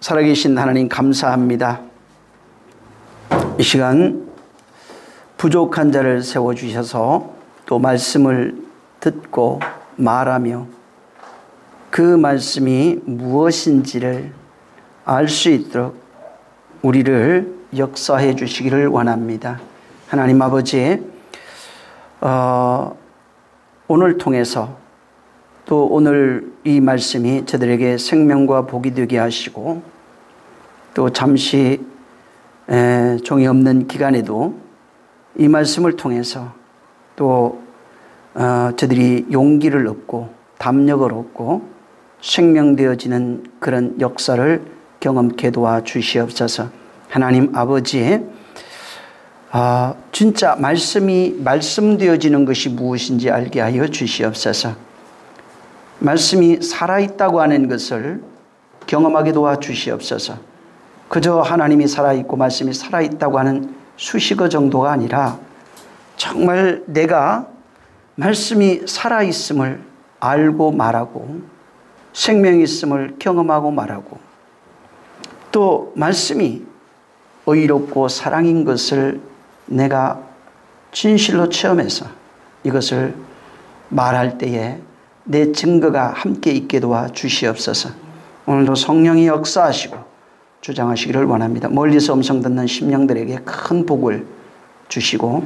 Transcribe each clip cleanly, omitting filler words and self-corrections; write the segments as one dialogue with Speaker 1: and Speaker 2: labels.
Speaker 1: 살아계신 하나님 감사합니다. 이 시간 부족한 자를 세워주셔서 또 말씀을 듣고 말하며 그 말씀이 무엇인지를 알 수 있도록 우리를 역사해 주시기를 원합니다. 하나님 아버지, 오늘 통해서 또 오늘 이 말씀이 저들에게 생명과 복이 되게 하시고 또 잠시 종이 없는 기간에도 이 말씀을 통해서 또 저들이 용기를 얻고 담력을 얻고 생명되어지는 그런 역사를 경험케 도와주시옵소서. 하나님 아버지, 진짜 말씀이 말씀되어지는 것이 무엇인지 알게 하여 주시옵소서. 말씀이 살아있다고 하는 것을 경험하게 도와주시옵소서. 그저 하나님이 살아있고 말씀이 살아있다고 하는 수식어 정도가 아니라 정말 내가 말씀이 살아있음을 알고 말하고 생명이 있음을 경험하고 말하고 또 말씀이 의롭고 사랑인 것을 내가 진실로 체험해서 이것을 말할 때에 내 증거가 함께 있게 도와주시옵소서. 오늘도 성령이 역사하시고 주장하시기를 원합니다. 멀리서 음성 듣는 심령들에게 큰 복을 주시고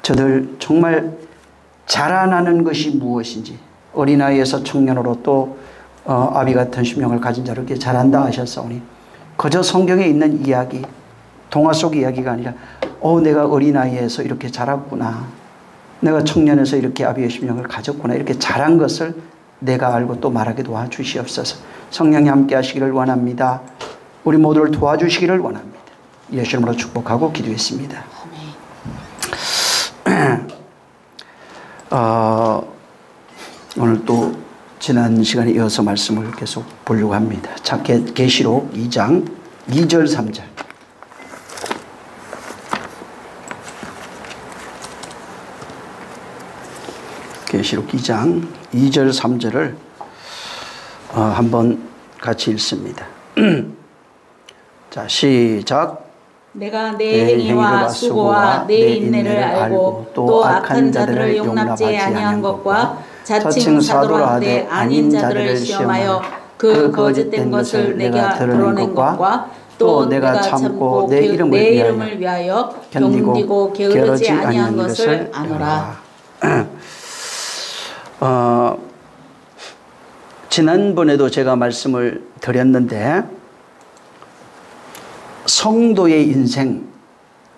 Speaker 1: 저들 정말 자라나는 것이 무엇인지 어린아이에서 청년으로 또 아비 같은 심령을 가진 자를 이렇게 자란다 하셨사오니 그저 성경에 있는 이야기, 동화 속 이야기가 아니라 내가 어린아이에서 이렇게 자랐구나, 내가 청년에서 이렇게 아비의 심령을 가졌구나, 이렇게 자란 것을 내가 알고 또 말하게 도와주시옵소서. 성령이 함께 하시기를 원합니다. 우리 모두를 도와주시기를 원합니다. 예수 이름으로 축복하고 기도했습니다. 오늘 또 지난 시간에 이어서 말씀을 계속 보려고 합니다. 계시록 2장 2절 3절. 계시록 2장 2절 3절을 한번 같이 읽습니다. 자, 시작.
Speaker 2: 내가 내 행위와 수고와 내 인내를 알고 또 악한 자들을 용납지 아니한 것과 자칭 사도라 하되 아닌 자들을 시험하여 그 거짓된 것을 내가 드러낸 것과 또 내가 참고 내 이름을 위하여 견디고 게으르지 아니한 것을 아노라.
Speaker 1: 지난번에도 제가 말씀을 드렸는데 성도의 인생,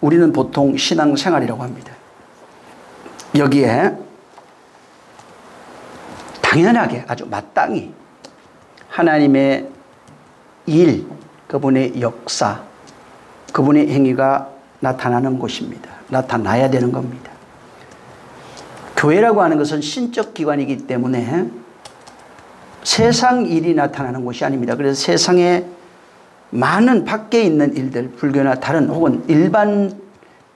Speaker 1: 우리는 보통 신앙생활이라고 합니다. 여기에 당연하게 아주 마땅히 하나님의 일, 그분의 역사, 그분의 행위가 나타나는 곳입니다. 나타나야 되는 겁니다. 교회라고 하는 것은 신적 기관이기 때문에 세상 일이 나타나는 곳이 아닙니다. 그래서 세상에 많은 밖에 있는 일들, 불교나 다른 혹은 일반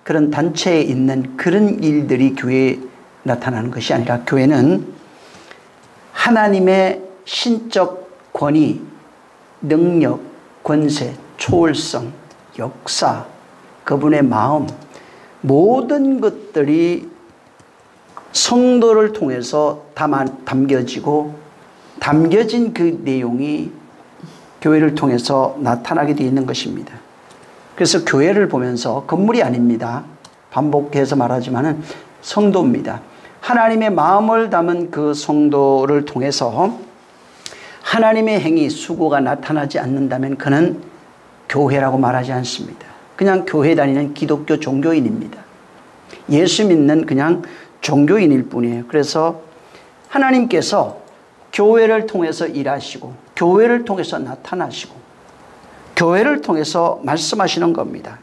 Speaker 1: 그런 단체에 있는 그런 일들이 교회에 나타나는 것이 아니라 교회는 하나님의 신적 권위, 능력, 권세, 초월성, 역사, 그분의 마음, 모든 것들이 성도를 통해서 담겨지고 담겨진 그 내용이 교회를 통해서 나타나게 되어 있는 것입니다. 그래서 교회를 보면서 건물이 아닙니다. 반복해서 말하지만은 성도입니다. 하나님의 마음을 담은 그 성도를 통해서 하나님의 행위, 수고가 나타나지 않는다면 그는 교회라고 말하지 않습니다. 그냥 교회 다니는 기독교 종교인입니다. 예수 믿는 그냥 종교인일 뿐이에요. 그래서 하나님께서 교회를 통해서 일하시고 교회를 통해서 나타나시고 교회를 통해서 말씀하시는 겁니다.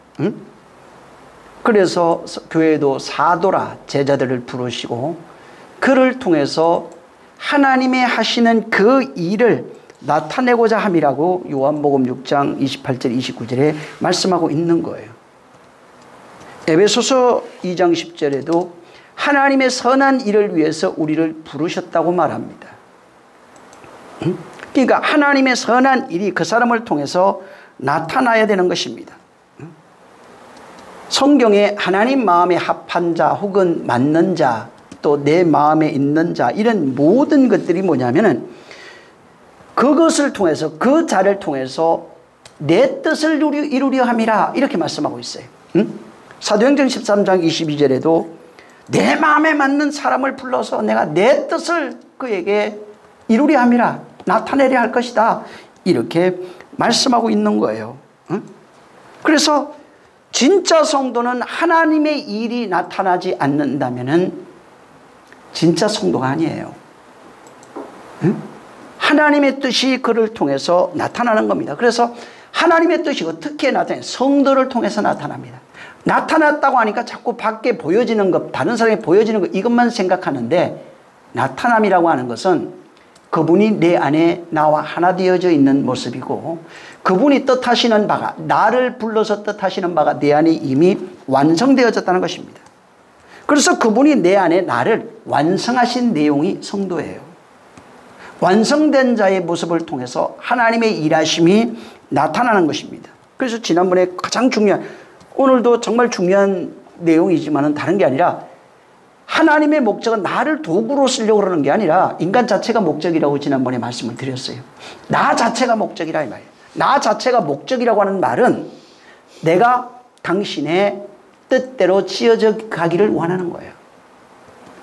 Speaker 1: 그래서 교회도 사도라 제자들을 부르시고 그를 통해서 하나님의 하시는 그 일을 나타내고자 함이라고 요한복음 6장 28절 29절에 말씀하고 있는 거예요. 에베소서 2장 10절에도 하나님의 선한 일을 위해서 우리를 부르셨다고 말합니다. 그러니까 하나님의 선한 일이 그 사람을 통해서 나타나야 되는 것입니다. 성경에 하나님 마음에 합한 자 혹은 맞는 자 또 내 마음에 있는 자 이런 모든 것들이 뭐냐면은 그것을 통해서 그 자를 통해서 내 뜻을 이루려 함이라 이렇게 말씀하고 있어요. 사도행전 13장 22절에도 내 마음에 맞는 사람을 불러서 내가 내 뜻을 그에게 이루려 함이라 나타내려 할 것이다 이렇게 말씀하고 있는 거예요. 그래서 진짜 성도는 하나님의 일이 나타나지 않는다면은 진짜 성도가 아니에요. 하나님의 뜻이 그를 통해서 나타나는 겁니다. 그래서 하나님의 뜻이 어떻게 나타나요? 성도를 통해서 나타납니다. 나타났다고 하니까 자꾸 밖에 보여지는 것, 다른 사람이 보여지는 것 이것만 생각하는데 나타남이라고 하는 것은 그분이 내 안에 나와 하나 되어져 있는 모습이고 그분이 뜻하시는 바가 나를 불러서 뜻하시는 바가 내 안에 이미 완성되어졌다는 것입니다. 그래서 그분이 내 안에 나를 완성하신 내용이 성도예요. 완성된 자의 모습을 통해서 하나님의 일하심이 나타나는 것입니다. 그래서 지난번에 가장 중요한 오늘도 정말 중요한 내용이지만 다른 게 아니라 하나님의 목적은 나를 도구로 쓰려고 그러는 게 아니라 인간 자체가 목적이라고 지난번에 말씀을 드렸어요. 나 자체가 목적이라 이 말이에요. 나 자체가 목적이라고 하는 말은 내가 당신의 뜻대로 지어져 가기를 원하는 거예요.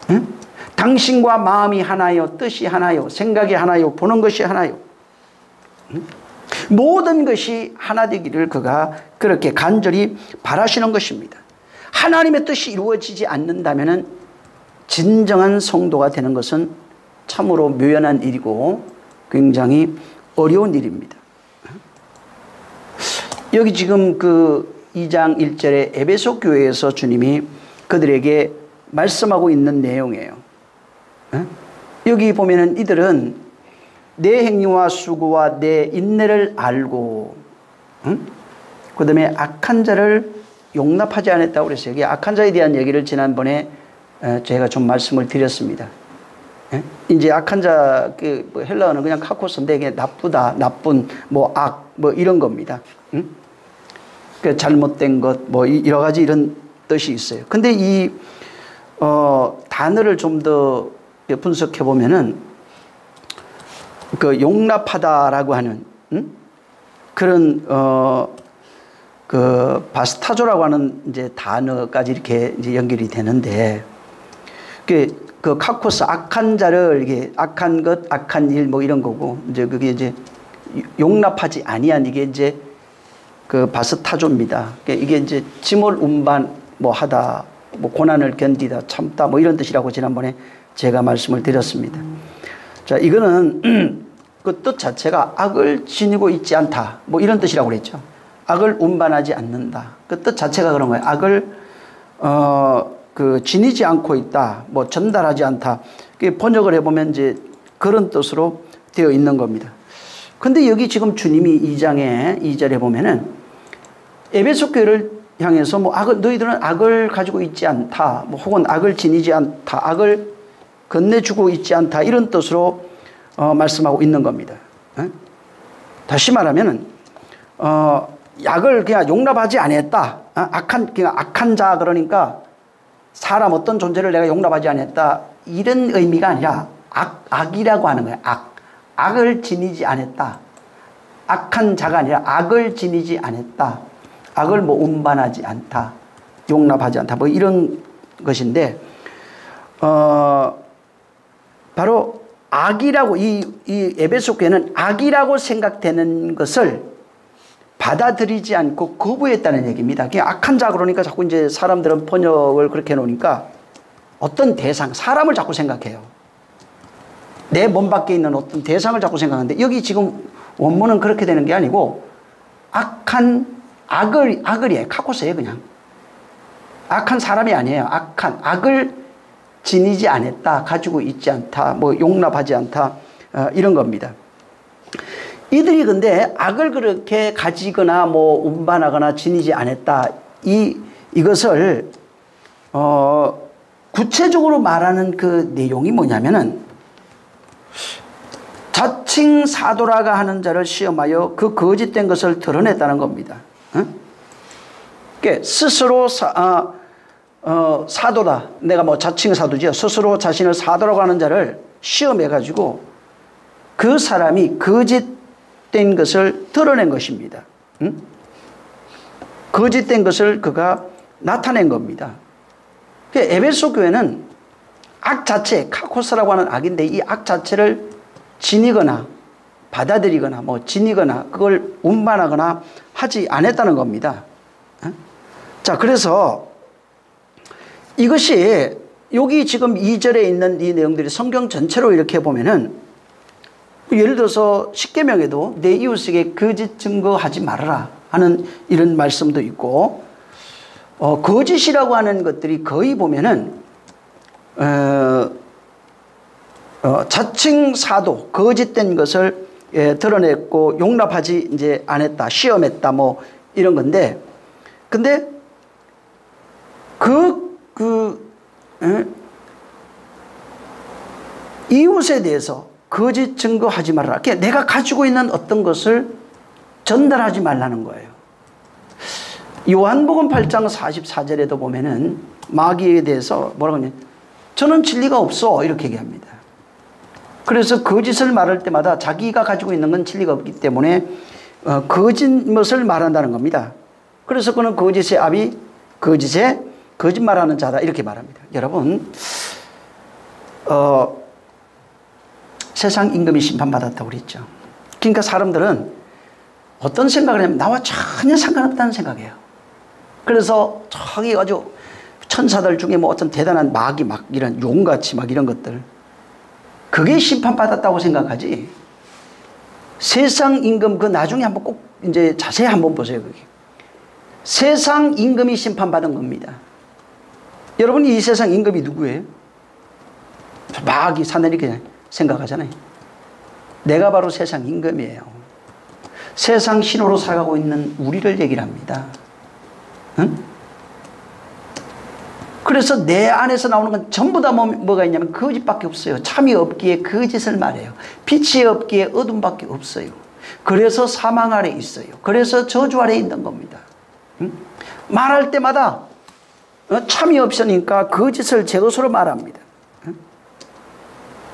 Speaker 1: 응? 당신과 마음이 하나요, 뜻이 하나요, 생각이 하나요, 보는 것이 하나요. 응? 모든 것이 하나 되기를 그가 그렇게 간절히 바라시는 것입니다. 하나님의 뜻이 이루어지지 않는다면 진정한 성도가 되는 것은 참으로 묘연한 일이고 굉장히 어려운 일입니다. 여기 지금 그 2장 1절에 에베소 교회에서 주님이 그들에게 말씀하고 있는 내용이에요. 여기 보면은 이들은 내 행위와 수고와 내 인내를 알고 그 다음에 악한 자를 용납하지 않았다고 그랬어요. 여기 악한 자에 대한 얘기를 지난번에 제가 좀 말씀을 드렸습니다. 이제 악한 자, 그 헬라어는 그냥 카코스인데 이게 나쁘다, 나쁜, 뭐 악, 뭐 이런 겁니다. 그 잘못된 것, 뭐 여러 가지 이런 뜻이 있어요. 근데 이 단어를 좀 더 분석해 보면은 그 용납하다라고 하는 그런 그 바스타조라고 하는 이제 단어까지 이렇게 이제 연결이 되는데 그 카코스 악한 자를 이게 악한 것, 악한 일 뭐 이런 거고 이제 그게 이제 용납하지 아니한 이게 이제 그 바스타조입니다. 이게 이제 짐을 운반 뭐 하다, 뭐 고난을 견디다, 참다 뭐 이런 뜻이라고 지난번에 제가 말씀을 드렸습니다. 자, 이거는 그 뜻 자체가 악을 지니고 있지 않다 뭐 이런 뜻이라고 그랬죠. 악을 운반하지 않는다. 그 뜻 자체가 그런 거예요. 악을 그 지니지 않고 있다, 뭐 전달하지 않다. 번역을 해보면 이제 그런 뜻으로 되어 있는 겁니다. 근데 여기 지금 주님이 2장에 2절에 보면은 에베소 교회를 향해서 뭐 너희들은 악을 가지고 있지 않다, 뭐 혹은 악을 지니지 않다, 악을 건네주고 있지 않다 이런 뜻으로 말씀하고 있는 겁니다. 다시 말하면은 악을 그냥 용납하지 않았다. 그냥 악한 자 그러니까 사람 어떤 존재를 내가 용납하지 않았다 이런 의미가 아니라 악이라고 하는 거예요. 악을 지니지 않았다. 악한 자가 아니라 악을 지니지 않았다. 악을 뭐 운반하지 않다. 용납하지 않다. 뭐 이런 것인데 바로 악이라고 이 에베소 교회는 악이라고 생각되는 것을 받아들이지 않고 거부했다는 얘기입니다. 그냥 악한 자 그러니까 자꾸 이제 사람들은 번역을 그렇게 해놓으니까 어떤 대상, 사람을 자꾸 생각해요. 내 몸 밖에 있는 어떤 대상을 자꾸 생각하는데 여기 지금 원문은 그렇게 되는 게 아니고 악을이에요. 카코스예요, 그냥. 악한 사람이 아니에요. 악을 지니지 않았다, 가지고 있지 않다, 뭐 용납하지 않다, 이런 겁니다. 이들이 근데 악을 그렇게 가지거나 뭐 운반하거나 지니지 않았다, 이것을 구체적으로 말하는 그 내용이 뭐냐면은 자칭 사도라가 하는 자를 시험하여 그 거짓된 것을 드러냈다는 겁니다. 스스로 사도다. 내가 뭐 자칭 사도지요. 스스로 자신을 사도라고 하는 자를 시험해가지고 그 사람이 거짓된 것을 드러낸 것입니다. 거짓된 것을 그가 나타낸 겁니다. 에베소 교회는 악 자체, 카코스라고 하는 악인데 이 악 자체를 지니거나 받아들이거나 뭐 지니거나 그걸 운반하거나 하지 않았다는 겁니다. 자, 그래서 이것이 여기 지금 2절에 있는 이 내용들이 성경 전체로 이렇게 보면은 예를 들어서 십계명에도 내 이웃에게 거짓 증거하지 말아라 하는 이런 말씀도 있고 거짓이라고 하는 것들이 거의 보면은 자칭 사도 거짓된 것을 드러냈고 용납하지 이제 않았다 시험했다 뭐 이런 건데 근데 이웃에 대해서 거짓 증거하지 말아라. 내가 가지고 있는 어떤 것을 전달하지 말라는 거예요. 요한복음 8장 44절에도 보면은 마귀에 대해서 뭐라고 하냐면 저는 진리가 없어 이렇게 얘기합니다. 그래서 거짓을 말할 때마다 자기가 가지고 있는 건 진리가 없기 때문에 거짓을 말한다는 겁니다. 그래서 그는 거짓의 아비 거짓에 거짓말하는 자다 이렇게 말합니다. 여러분 세상 임금이 심판받았다고 그랬죠. 그러니까 사람들은 어떤 생각을 하냐면 나와 전혀 상관없다는 생각이에요. 그래서 저기 아주 천사들 중에 뭐 어떤 대단한 마귀 막 이런 용같이 막 이런 것들 그게 심판받았다고 생각하지. 세상 임금 그 나중에 한번 꼭 이제 자세히 한번 보세요. 그게 세상 임금이 심판받은 겁니다. 여러분 이 세상 임금이 누구예요? 마귀 사내리 그냥 생각하잖아요. 내가 바로 세상 임금이에요. 세상 신호로 살아가고 있는 우리를 얘기를 합니다. 응? 그래서 내 안에서 나오는 건 전부 다 뭐가 있냐면 거짓밖에 없어요. 참이 없기에 거짓을 말해요. 빛이 없기에 어둠밖에 없어요. 그래서 사망 아래 있어요. 그래서 저주 아래 있는 겁니다. 응? 말할 때마다 참이 없으니까 거짓을 제 것으로 말합니다.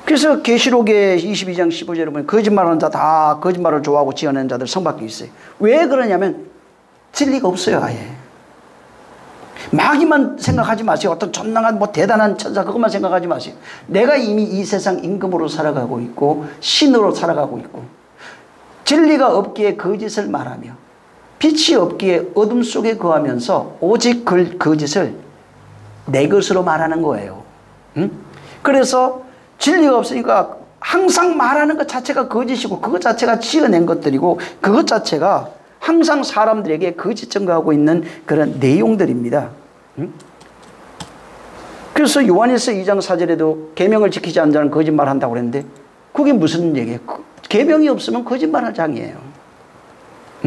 Speaker 1: 그래서 계시록의 22장 15절에 보면 거짓말하는 자 다 거짓말을 좋아하고 지어내는 자들 성밖에 있어요. 왜 그러냐면 진리가 없어요. 아예. 마귀만 생각하지 마세요. 어떤 전능한 뭐 대단한 천사 그것만 생각하지 마세요. 내가 이미 이 세상 임금으로 살아가고 있고 신으로 살아가고 있고 진리가 없기에 거짓을 말하며 빛이 없기에 어둠 속에 거하면서 오직 그 거짓을 내 것으로 말하는 거예요. 응? 그래서 진리가 없으니까 항상 말하는 것 자체가 거짓이고 그것 자체가 지어낸 것들이고 그것 자체가 항상 사람들에게 거짓 증거하고 있는 그런 내용들입니다. 응? 그래서 요한일서 2장 4절에도 계명을 지키지 않는 자는 거짓말한다고 그랬는데 그게 무슨 얘기예요? 계명이 없으면 거짓말할 장이에요.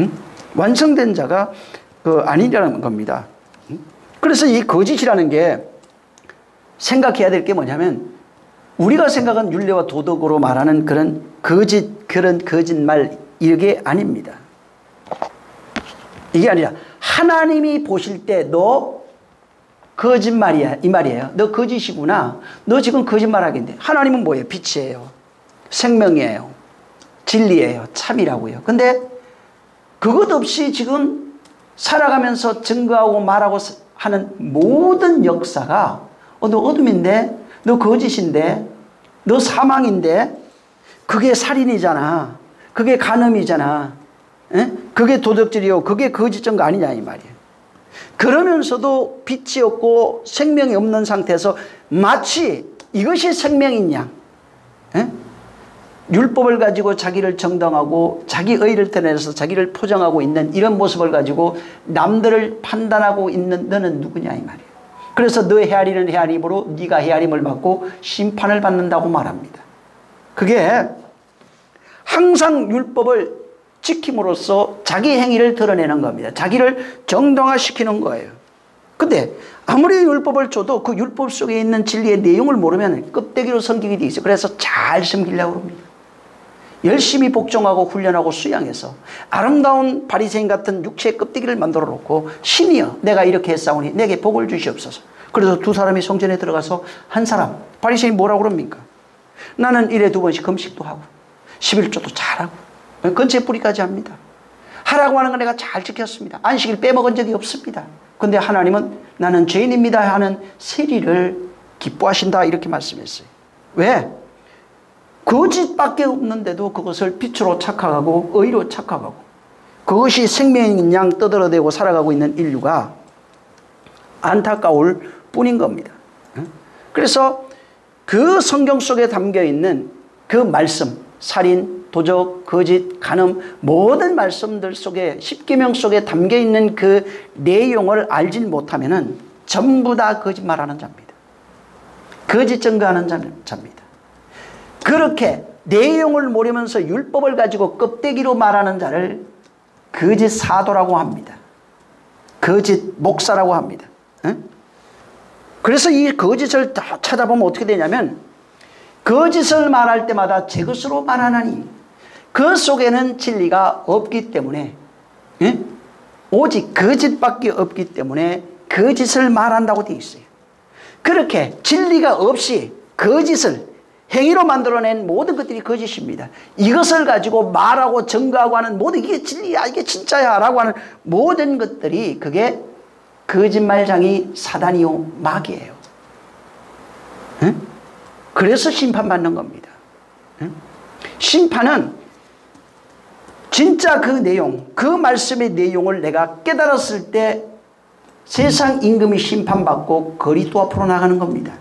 Speaker 1: 응? 완성된 자가 아니라는 겁니다. 응? 그래서 이 거짓이라는 게 생각해야 될 게 뭐냐면 우리가 생각한 윤리와 도덕으로 말하는 그런 거짓말 이게 아닙니다. 이게 아니라 하나님이 보실 때 너 거짓말이야 이 말이에요. 너 거짓이구나. 너 지금 거짓말하겠는데 하나님은 뭐예요? 빛이에요. 생명이에요. 진리예요. 참이라고요. 근데 그것 없이 지금 살아가면서 증거하고 말하고 하는 모든 역사가 너 어둠인데 너 거짓인데 너 사망인데 그게 살인이잖아. 그게 간음이잖아. 에? 그게 도덕질이요. 그게 거짓 증거 아니냐 이 말이에요. 그러면서도 빛이 없고 생명이 없는 상태에서 마치 이것이 생명인 양 에? 율법을 가지고 자기를 정당하고 자기 의를 드러내서 자기를 포장하고 있는 이런 모습을 가지고 남들을 판단하고 있는 너는 누구냐 이 말이에요. 그래서 너 헤아리는 헤아림으로 네가 헤아림을 받고 심판을 받는다고 말합니다. 그게 항상 율법을 지킴으로써 자기 행위를 드러내는 겁니다. 자기를 정당화시키는 거예요. 근데 아무리 율법을 줘도 그 율법 속에 있는 진리의 내용을 모르면 껍데기로 섬기게 돼 있어요. 그래서 잘 섬기려고 합니다. 열심히 복종하고 훈련하고 수양해서 아름다운 바리새인 같은 육체의 껍데기를 만들어 놓고 신이여 내가 이렇게 했사오니 내게 복을 주시옵소서. 그래서 두 사람이 성전에 들어가서 한 사람 바리새인 뭐라고 그럽니까? 나는 일에 2번씩 금식도 하고 11조도 잘하고 건체 뿌리까지 합니다. 하라고 하는 건 내가 잘 지켰습니다. 안식일 빼먹은 적이 없습니다. 근데 하나님은 나는 죄인입니다 하는 세리를 기뻐하신다 이렇게 말씀했어요. 왜? 거짓밖에 없는데도 그것을 빛으로 착각하고 의로 착각하고 그것이 생명인 양 떠들어대고 살아가고 있는 인류가 안타까울 뿐인 겁니다. 그래서 그 성경 속에 담겨있는 그 말씀, 살인, 도적, 거짓, 간음 모든 말씀들 속에 십계명 속에 담겨있는 그 내용을 알지 못하면 전부 다 거짓말하는 자입니다. 거짓 증거하는 자입니다. 그렇게 내용을 모르면서 율법을 가지고 껍데기로 말하는 자를 거짓 사도라고 합니다. 거짓 목사라고 합니다. 그래서 이 거짓을 다 찾아보면 어떻게 되냐면 거짓을 말할 때마다 제 것으로 말하나니 그 속에는 진리가 없기 때문에 오직 거짓밖에 없기 때문에 거짓을 말한다고 되어 있어요. 그렇게 진리가 없이 거짓을 행위로 만들어낸 모든 것들이 거짓입니다. 이것을 가지고 말하고 증거하고 하는 모든 이게 진리야 이게 진짜야 라고 하는 모든 것들이 그게 거짓말장이 사단이요 마귀예요. 그래서 심판받는 겁니다. 심판은 진짜 그 내용 그 말씀의 내용을 내가 깨달았을 때 세상 임금이 심판받고 그리스도 앞으로 나가는 겁니다.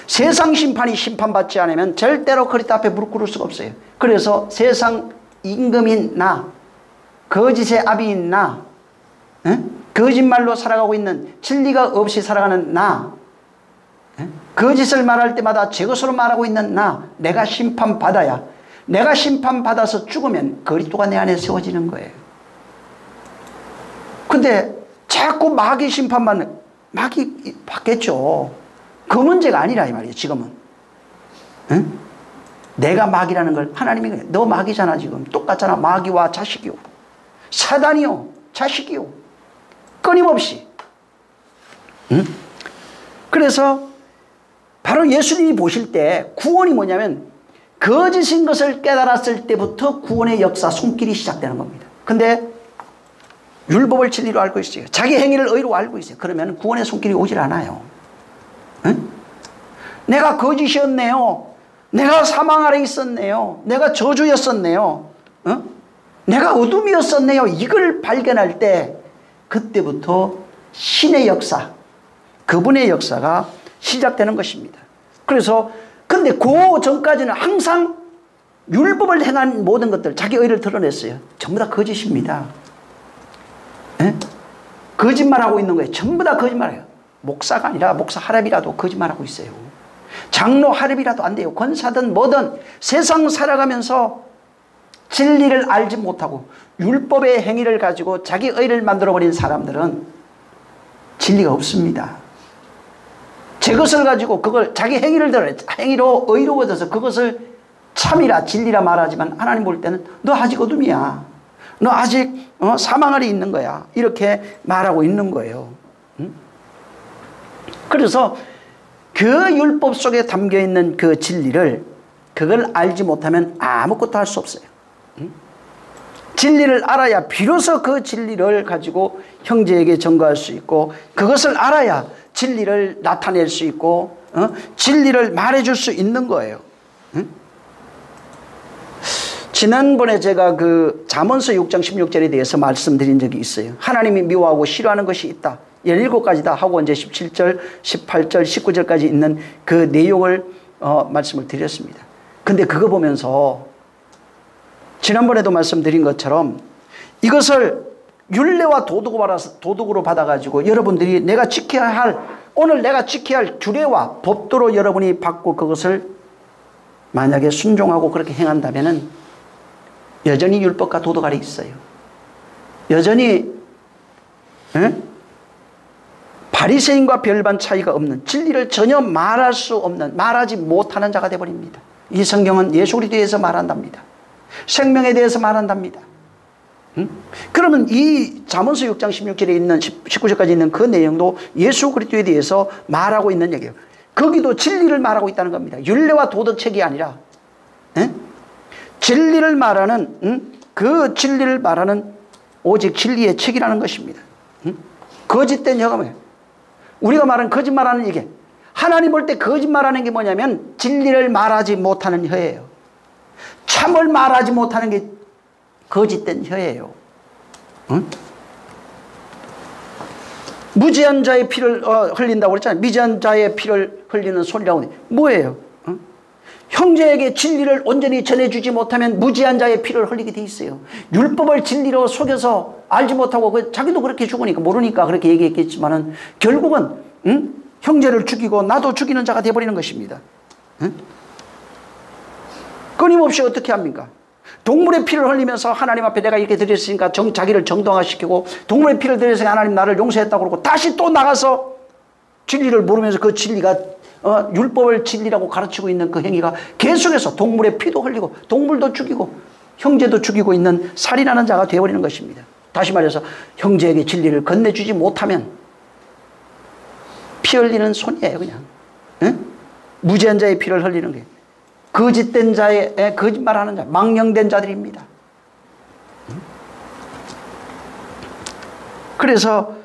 Speaker 1: 세상 심판이 심판받지 않으면 절대로 그리스도 앞에 무릎 꿇을 수가 없어요. 그래서 세상 임금인 나 거짓의 아비인 나 거짓말로 살아가고 있는 진리가 없이 살아가는 나 거짓을 말할 때마다 제 것으로 말하고 있는 나 내가 심판받아야 내가 심판받아서 죽으면 그리스도가 내 안에 세워지는 거예요. 근데 자꾸 마귀 심판받는 마귀 받겠죠. 그 문제가 아니라 이 말이에요. 지금은 내가 마귀라는 걸 하나님이 그래. 너 마귀잖아 지금. 똑같잖아. 마귀와 자식이요. 사단이요. 자식이요. 끊임없이. 그래서 바로 예수님이 보실 때 구원이 뭐냐면 거짓인 것을 깨달았을 때부터 구원의 역사 손길이 시작되는 겁니다. 근데 율법을 진리로 알고 있어요. 자기 행위를 의로 알고 있어요. 그러면 구원의 손길이 오질 않아요. 내가 거짓이었네요. 내가 사망 아래 있었네요. 내가 저주였었네요. 내가 어둠이었었네요. 이걸 발견할 때 그때부터 신의 역사, 그분의 역사가 시작되는 것입니다. 그래서 근데 그 전까지는 항상 율법을 행한 모든 것들 자기 의를 드러냈어요. 전부 다 거짓입니다. 거짓말하고 있는 거예요. 전부 다 거짓말해요. 목사가 아니라 목사 하랍이라도 거짓말하고 있어요. 장로 하랍이라도 안 돼요. 권사든 뭐든 세상 살아가면서 진리를 알지 못하고 율법의 행위를 가지고 자기 의를 만들어버린 사람들은 진리가 없습니다. 제 것을 가지고 그걸 자기 행위를 드러내 행위로 의로워져서 그것을 참이라 진리라 말하지만 하나님 볼 때는 너 아직 어둠이야. 너 아직 사망 아래 있는 거야. 이렇게 말하고 있는 거예요. 그래서 그 율법 속에 담겨있는 그 진리를 그걸 알지 못하면 아무것도 할 수 없어요. 진리를 알아야 비로소 그 진리를 가지고 형제에게 전가할 수 있고 그것을 알아야 진리를 나타낼 수 있고 진리를 말해줄 수 있는 거예요. 지난번에 제가 그 잠언서 6장 16절에 대해서 말씀드린 적이 있어요. 하나님이 미워하고 싫어하는 것이 있다. 17가지 다 하고 이제 17절, 18절, 19절까지 있는 그 내용을 말씀을 드렸습니다. 근데 그거 보면서 지난번에도 말씀드린 것처럼 이것을 율례와 도덕으로 받아가지고 여러분들이 내가 지켜야 할 오늘 내가 지켜야 할 규례와 법도로 여러분이 받고 그것을 만약에 순종하고 그렇게 행한다면은 여전히 율법과 도덕 아래 있어요. 여전히 바리새인과 별반 차이가 없는 진리를 전혀 말할 수 없는 말하지 못하는 자가 되어버립니다. 이 성경은 예수 그리스도에서 말한답니다. 생명에 대해서 말한답니다. 그러면 이 잠언서 6장 16절에 있는 19절까지 있는 그 내용도 예수 그리스도에 대해서 말하고 있는 얘기예요. 거기도 진리를 말하고 있다는 겁니다. 율례와 도덕책이 아니라 진리를 말하는 그 진리를 말하는 오직 진리의 책이라는 것입니다. 거짓된 혀가 뭐예요? 우리가 말하는 거짓말하는 이게 하나님 볼 때 거짓말하는 게 뭐냐면 진리를 말하지 못하는 혀예요. 참을 말하지 못하는 게 거짓된 혀예요. 무지한 자의 피를 흘린다고 그랬잖아요. 미지한 자의 피를 흘리는 손이라고. 뭐예요? 형제에게 진리를 온전히 전해주지 못하면 무지한 자의 피를 흘리게 돼 있어요. 율법을 진리로 속여서 알지 못하고 자기도 그렇게 죽으니까 모르니까 그렇게 얘기했겠지만은 결국은 형제를 죽이고 나도 죽이는 자가 되어버리는 것입니다. 끊임없이 어떻게 합니까? 동물의 피를 흘리면서 하나님 앞에 내가 이렇게 드렸으니까 자기를 정당화시키고 동물의 피를 드려서 하나님 나를 용서했다고 그러고 다시 또 나가서 진리를 모르면서 그 진리가 율법을 진리라고 가르치고 있는 그 행위가 계속해서 동물의 피도 흘리고 동물도 죽이고 형제도 죽이고 있는 살인하는 자가 되어버리는 것입니다. 다시 말해서 형제에게 진리를 건네주지 못하면 피 흘리는 손이에요. 그냥 무지한 자의 피를 흘리는 게 거짓된 자의 거짓말하는 자 망령된 자들입니다. 그래서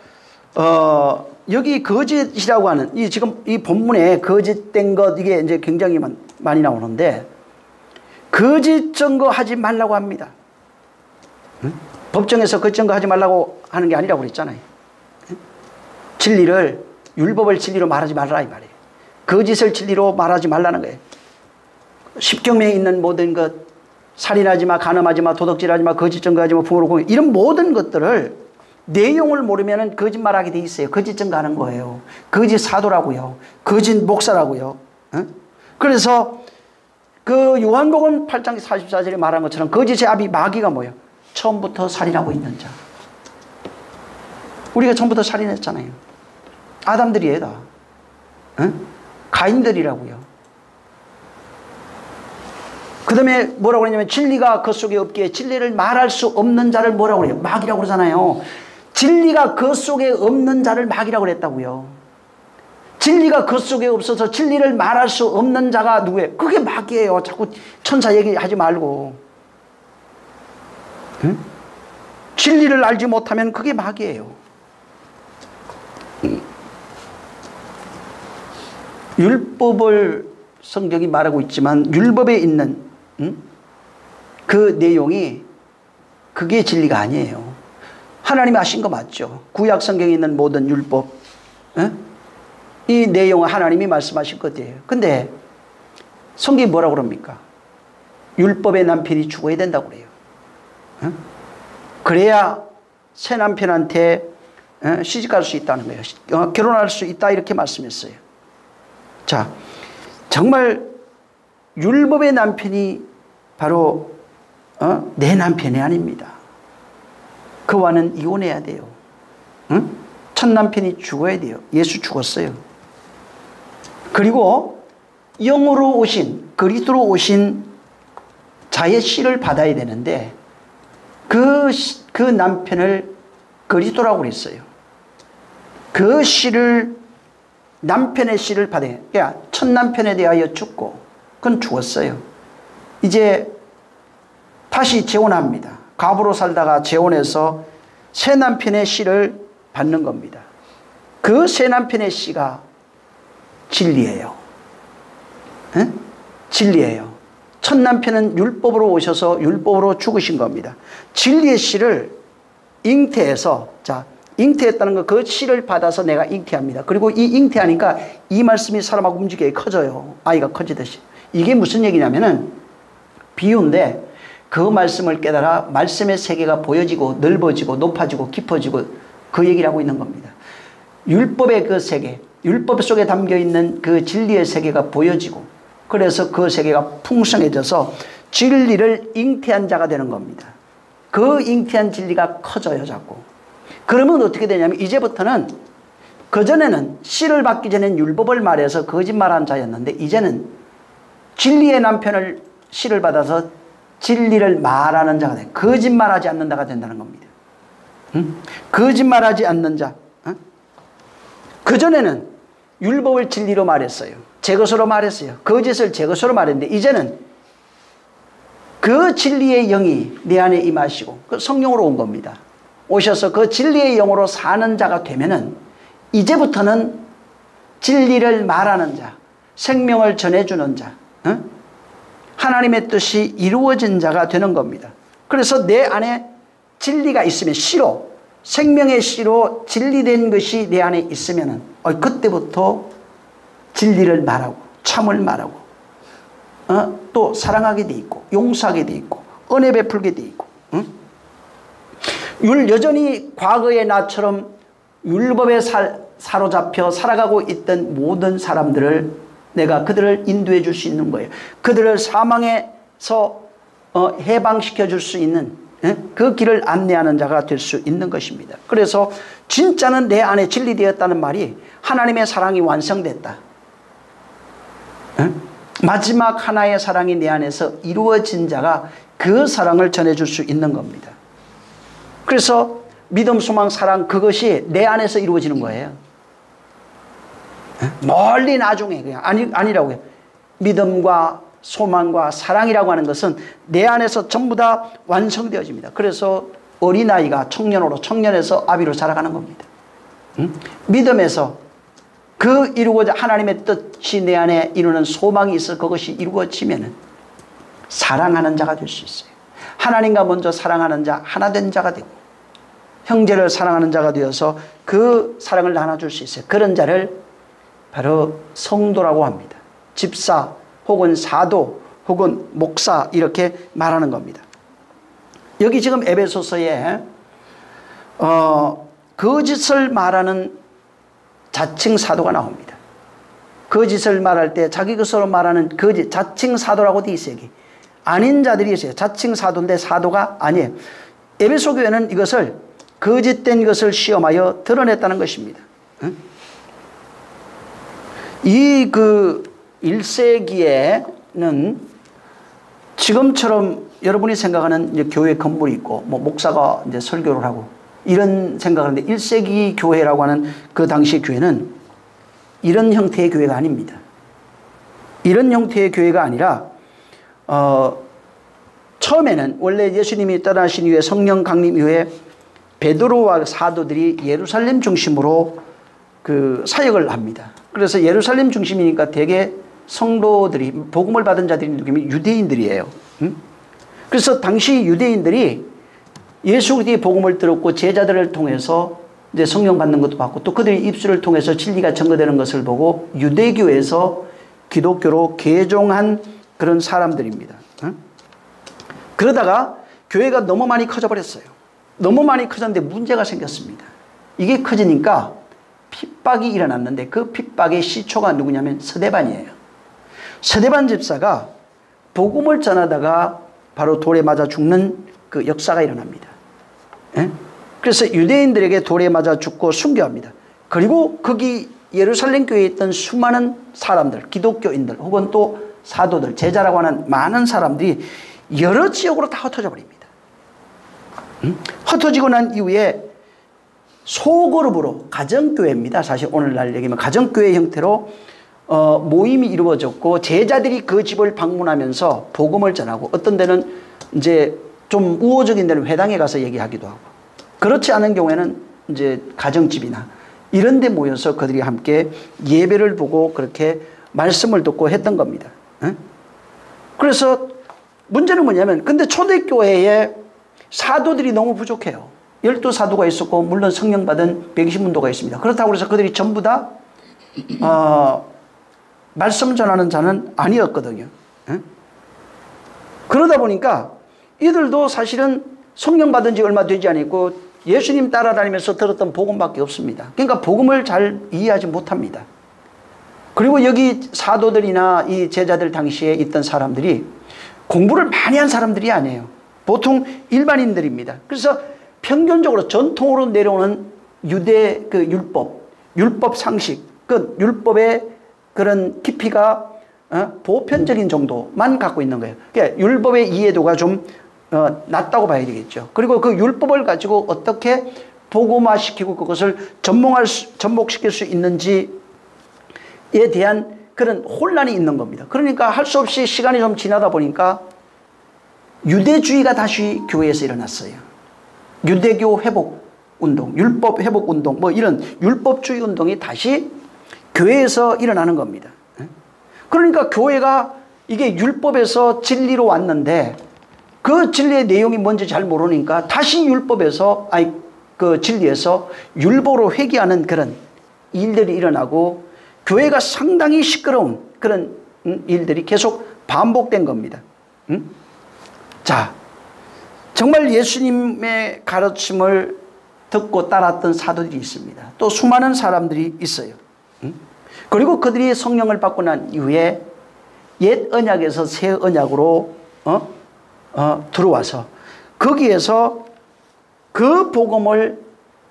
Speaker 1: 여기 거짓이라고 하는 지금 이 본문에 거짓된 것 이게 이제 굉장히 많이 나오는데 거짓 증거하지 말라고 합니다. 법정에서 거짓 증거하지 말라고 하는 게 아니라고 그랬잖아요. 진리를 율법을 진리로 말하지 말라 이 말이에요. 거짓을 진리로 말하지 말라는 거예요. 십계명에 있는 모든 것 살인하지 마, 간음하지 마, 도둑질하지 마, 거짓 증거하지 마, 부모를 공격 이런 모든 것들을 내용을 모르면 거짓말하게 돼 있어요. 거짓 증거하는 거예요. 거짓 사도라고요. 거짓 목사라고요. 그래서 그 요한복음 8장 44절에 말한 것처럼 거짓의 아비 마귀가 뭐예요? 처음부터 살인하고 있는 자. 우리가 처음부터 살인했잖아요. 아담들이에요 다. 가인들이라고요. 그 다음에 뭐라고 그러냐면 진리가 그 속에 없기에 진리를 말할 수 없는 자를 뭐라고 그래요? 마귀라고 그러잖아요. 진리가 그 속에 없는 자를 마귀라고 그랬다고요. 진리가 그 속에 없어서 진리를 말할 수 없는 자가 누구예요? 그게 마귀예요. 자꾸 천사 얘기하지 말고. 진리를 알지 못하면 그게 마귀예요. 율법을 성경이 말하고 있지만 율법에 있는 그 내용이 그게 진리가 아니에요. 하나님이 하신 거 맞죠? 구약 성경에 있는 모든 율법 이 내용은 하나님이 말씀하신 것이에요. 근데 성경이 뭐라고 그럽니까? 율법의 남편이 죽어야 된다고 그래요. 그래야 새 남편한테 시집갈 수 있다는 거예요. 결혼할 수 있다 이렇게 말씀했어요. 자, 정말 율법의 남편이 바로 내 남편이 아닙니다. 그와는 이혼해야 돼요. 첫 남편이 죽어야 돼요. 예수 죽었어요. 그리고 영으로 오신 그리스도로 오신 자의 씨를 받아야 되는데 그 남편을 그리스도라고 그랬어요. 그 씨를 남편의 씨를 받아요. 그러니까 첫 남편에 대하여 죽고 그건 죽었어요. 이제 다시 재혼합니다. 가부로 살다가 재혼해서 새 남편의 씨를 받는 겁니다. 그 새 남편의 씨가 진리예요. 진리예요. 첫 남편은 율법으로 오셔서 율법으로 죽으신 겁니다. 진리의 씨를 잉태해서 잉태했다는 거 그 씨를 받아서 내가 잉태합니다. 그리고 이 잉태하니까 이 말씀이 사람하고 움직여야 커져요. 아이가 커지듯이. 이게 무슨 얘기냐면은 비유인데 그 말씀을 깨달아 말씀의 세계가 보여지고 넓어지고 높아지고 깊어지고 그 얘기를 하고 있는 겁니다. 율법의 그 세계, 율법 속에 담겨있는 그 진리의 세계가 보여지고 그래서 그 세계가 풍성해져서 진리를 잉태한 자가 되는 겁니다. 그 잉태한 진리가 커져요 자꾸. 그러면 어떻게 되냐면 이제부터는 그전에는 씨를 받기 전엔 율법을 말해서 거짓말한 자였는데 이제는 진리의 남편을 씨를 받아서 진리를 말하는 자가 돼. 거짓말하지 않는 자가 된다는 겁니다. 응? 거짓말하지 않는 자. 응? 그전에는 율법을 진리로 말했어요. 제 것으로 말했어요. 거짓을 제 것으로 말했는데 이제는 그 진리의 영이 내 안에 임하시고 그 성령으로 온 겁니다. 오셔서 그 진리의 영으로 사는 자가 되면은 이제부터는 진리를 말하는 자, 생명을 전해주는 자, 응? 하나님의 뜻이 이루어진 자가 되는 겁니다. 그래서 내 안에 진리가 있으면 씨로, 생명의 씨로 진리된 것이 내 안에 있으면은 그때부터 진리를 말하고 참을 말하고 또 사랑하게 돼 있고 용서하게 돼 있고 은혜 베풀게 돼 있고 여전히 과거의 나처럼 율법에 사로잡혀 살아가고 있던 모든 사람들을 내가 그들을 인도해 줄 수 있는 거예요. 그들을 사망에서 해방시켜 줄 수 있는 그 길을 안내하는 자가 될 수 있는 것입니다. 그래서 진짜는 내 안에 진리되었다는 말이 하나님의 사랑이 완성됐다. 마지막 하나의 사랑이 내 안에서 이루어진 자가 그 사랑을 전해줄 수 있는 겁니다. 그래서 믿음, 소망, 사랑 그것이 내 안에서 이루어지는 거예요. 멀리 나중에 그냥 아니라고 해요. 믿음과 소망과 사랑이라고 하는 것은 내 안에서 전부 다 완성되어집니다. 그래서 어린아이가 청년에서 아비로 자라가는 겁니다. 믿음에서 그 이루고자 하나님의 뜻이 내 안에 이루는 소망이 있어 그것이 이루어지면은 사랑하는 자가 될 수 있어요. 하나님과 먼저 사랑하는 자, 하나 된 자가 되고 형제를 사랑하는 자가 되어서 그 사랑을 나눠줄 수 있어요. 그런 자를 바로 성도라고 합니다. 집사 혹은 사도 혹은 목사 이렇게 말하는 겁니다. 여기 지금 에베소서에 거짓을 말하는 자칭 사도가 나옵니다. 거짓을 말할 때 자기 것으로 말하는 거짓 자칭 사도라고 돼 있어요. 여기. 아닌 자들이 있어요. 자칭 사도인데 사도가 아니에요. 에베소 교회는 이것을 거짓된 것을 시험하여 드러냈다는 것입니다. 이 1세기에는 지금처럼 여러분이 생각하는 이제 교회 건물이 있고 뭐 목사가 이제 설교를 하고 이런 생각을 하는데 1세기 교회라고 하는 그 당시 교회는 이런 형태의 교회가 아닙니다. 이런 형태의 교회가 아니라 처음에는 원래 예수님이 떠나신 이후에 성령 강림 이후에 베드로와 사도들이 예루살렘 중심으로 그 사역을 합니다. 그래서 예루살렘 중심이니까 대개 성도들이 복음을 받은 자들이 누구면 유대인들이에요. 그래서 당시 유대인들이 예수 그리스도의 복음을 들었고 제자들을 통해서 이제 성령 받는 것도 받고 또 그들의 입술을 통해서 진리가 증거되는 것을 보고 유대교에서 기독교로 개종한 그런 사람들입니다. 그러다가 교회가 너무 많이 커져버렸어요. 너무 많이 커졌는데 문제가 생겼습니다. 이게 커지니까 핍박이 일어났는데 그 핍박의 시초가 누구냐면 서대반이에요. 서대반 집사가 복음을 전하다가 바로 돌에 맞아 죽는 그 역사가 일어납니다. 그래서 유대인들에게 돌에 맞아 죽고 순교합니다. 그리고 거기 예루살렘 교회에 있던 수많은 사람들, 기독교인들 혹은 또 사도들, 제자라고 하는 많은 사람들이 여러 지역으로 다 흩어져 버립니다. 흩어지고 난 이후에 소그룹으로 가정교회입니다. 사실 오늘날 얘기하면 가정교회 형태로 모임이 이루어졌고 제자들이 그 집을 방문하면서 복음을 전하고 어떤 데는 이제 좀 우호적인 데는 회당에 가서 얘기하기도 하고 그렇지 않은 경우에는 이제 가정집이나 이런 데 모여서 그들이 함께 예배를 보고 그렇게 말씀을 듣고 했던 겁니다. 그래서 문제는 뭐냐면 근데 초대교회에 사도들이 너무 부족해요. 12사도가 있었고 물론 성령 받은 120문도가 있습니다. 그렇다고 해서 그들이 전부 다 말씀 전하는 자는 아니었거든요. 그러다 보니까 이들도 사실은 성령 받은 지 얼마 되지 않았고 예수님 따라다니면서 들었던 복음밖에 없습니다. 그러니까 복음을 잘 이해하지 못합니다. 그리고 여기 사도들이나 이 제자들 당시에 있던 사람들이 공부를 많이 한 사람들이 아니에요. 보통 일반인들입니다. 그래서 평균적으로 전통으로 내려오는 유대 그 율법 상식, 그 율법의 그런 깊이가 보편적인 정도만 갖고 있는 거예요. 그러니까 율법의 이해도가 좀 낮다고 봐야 되겠죠. 그리고 그 율법을 가지고 어떻게 복음화시키고 그것을 접목시킬 수 있는지에 대한 그런 혼란이 있는 겁니다. 그러니까 할 수 없이 시간이 좀 지나다 보니까 유대주의가 다시 교회에서 일어났어요. 유대교 회복 운동, 율법 회복 운동, 뭐 이런 율법주의 운동이 다시 교회에서 일어나는 겁니다. 그러니까 교회가 이게 율법에서 진리로 왔는데 그 진리의 내용이 뭔지 잘 모르니까 다시 율법에서, 그 진리에서 율법으로 회귀하는 그런 일들이 일어나고 교회가 상당히 시끄러운 그런 일들이 계속 반복된 겁니다. 자, 정말 예수님의 가르침을 듣고 따랐던 사도들이 있습니다. 또 수많은 사람들이 있어요. 그리고 그들이 성령을 받고 난 이후에 옛 언약에서 새 언약으로 들어와서 거기에서 그 복음을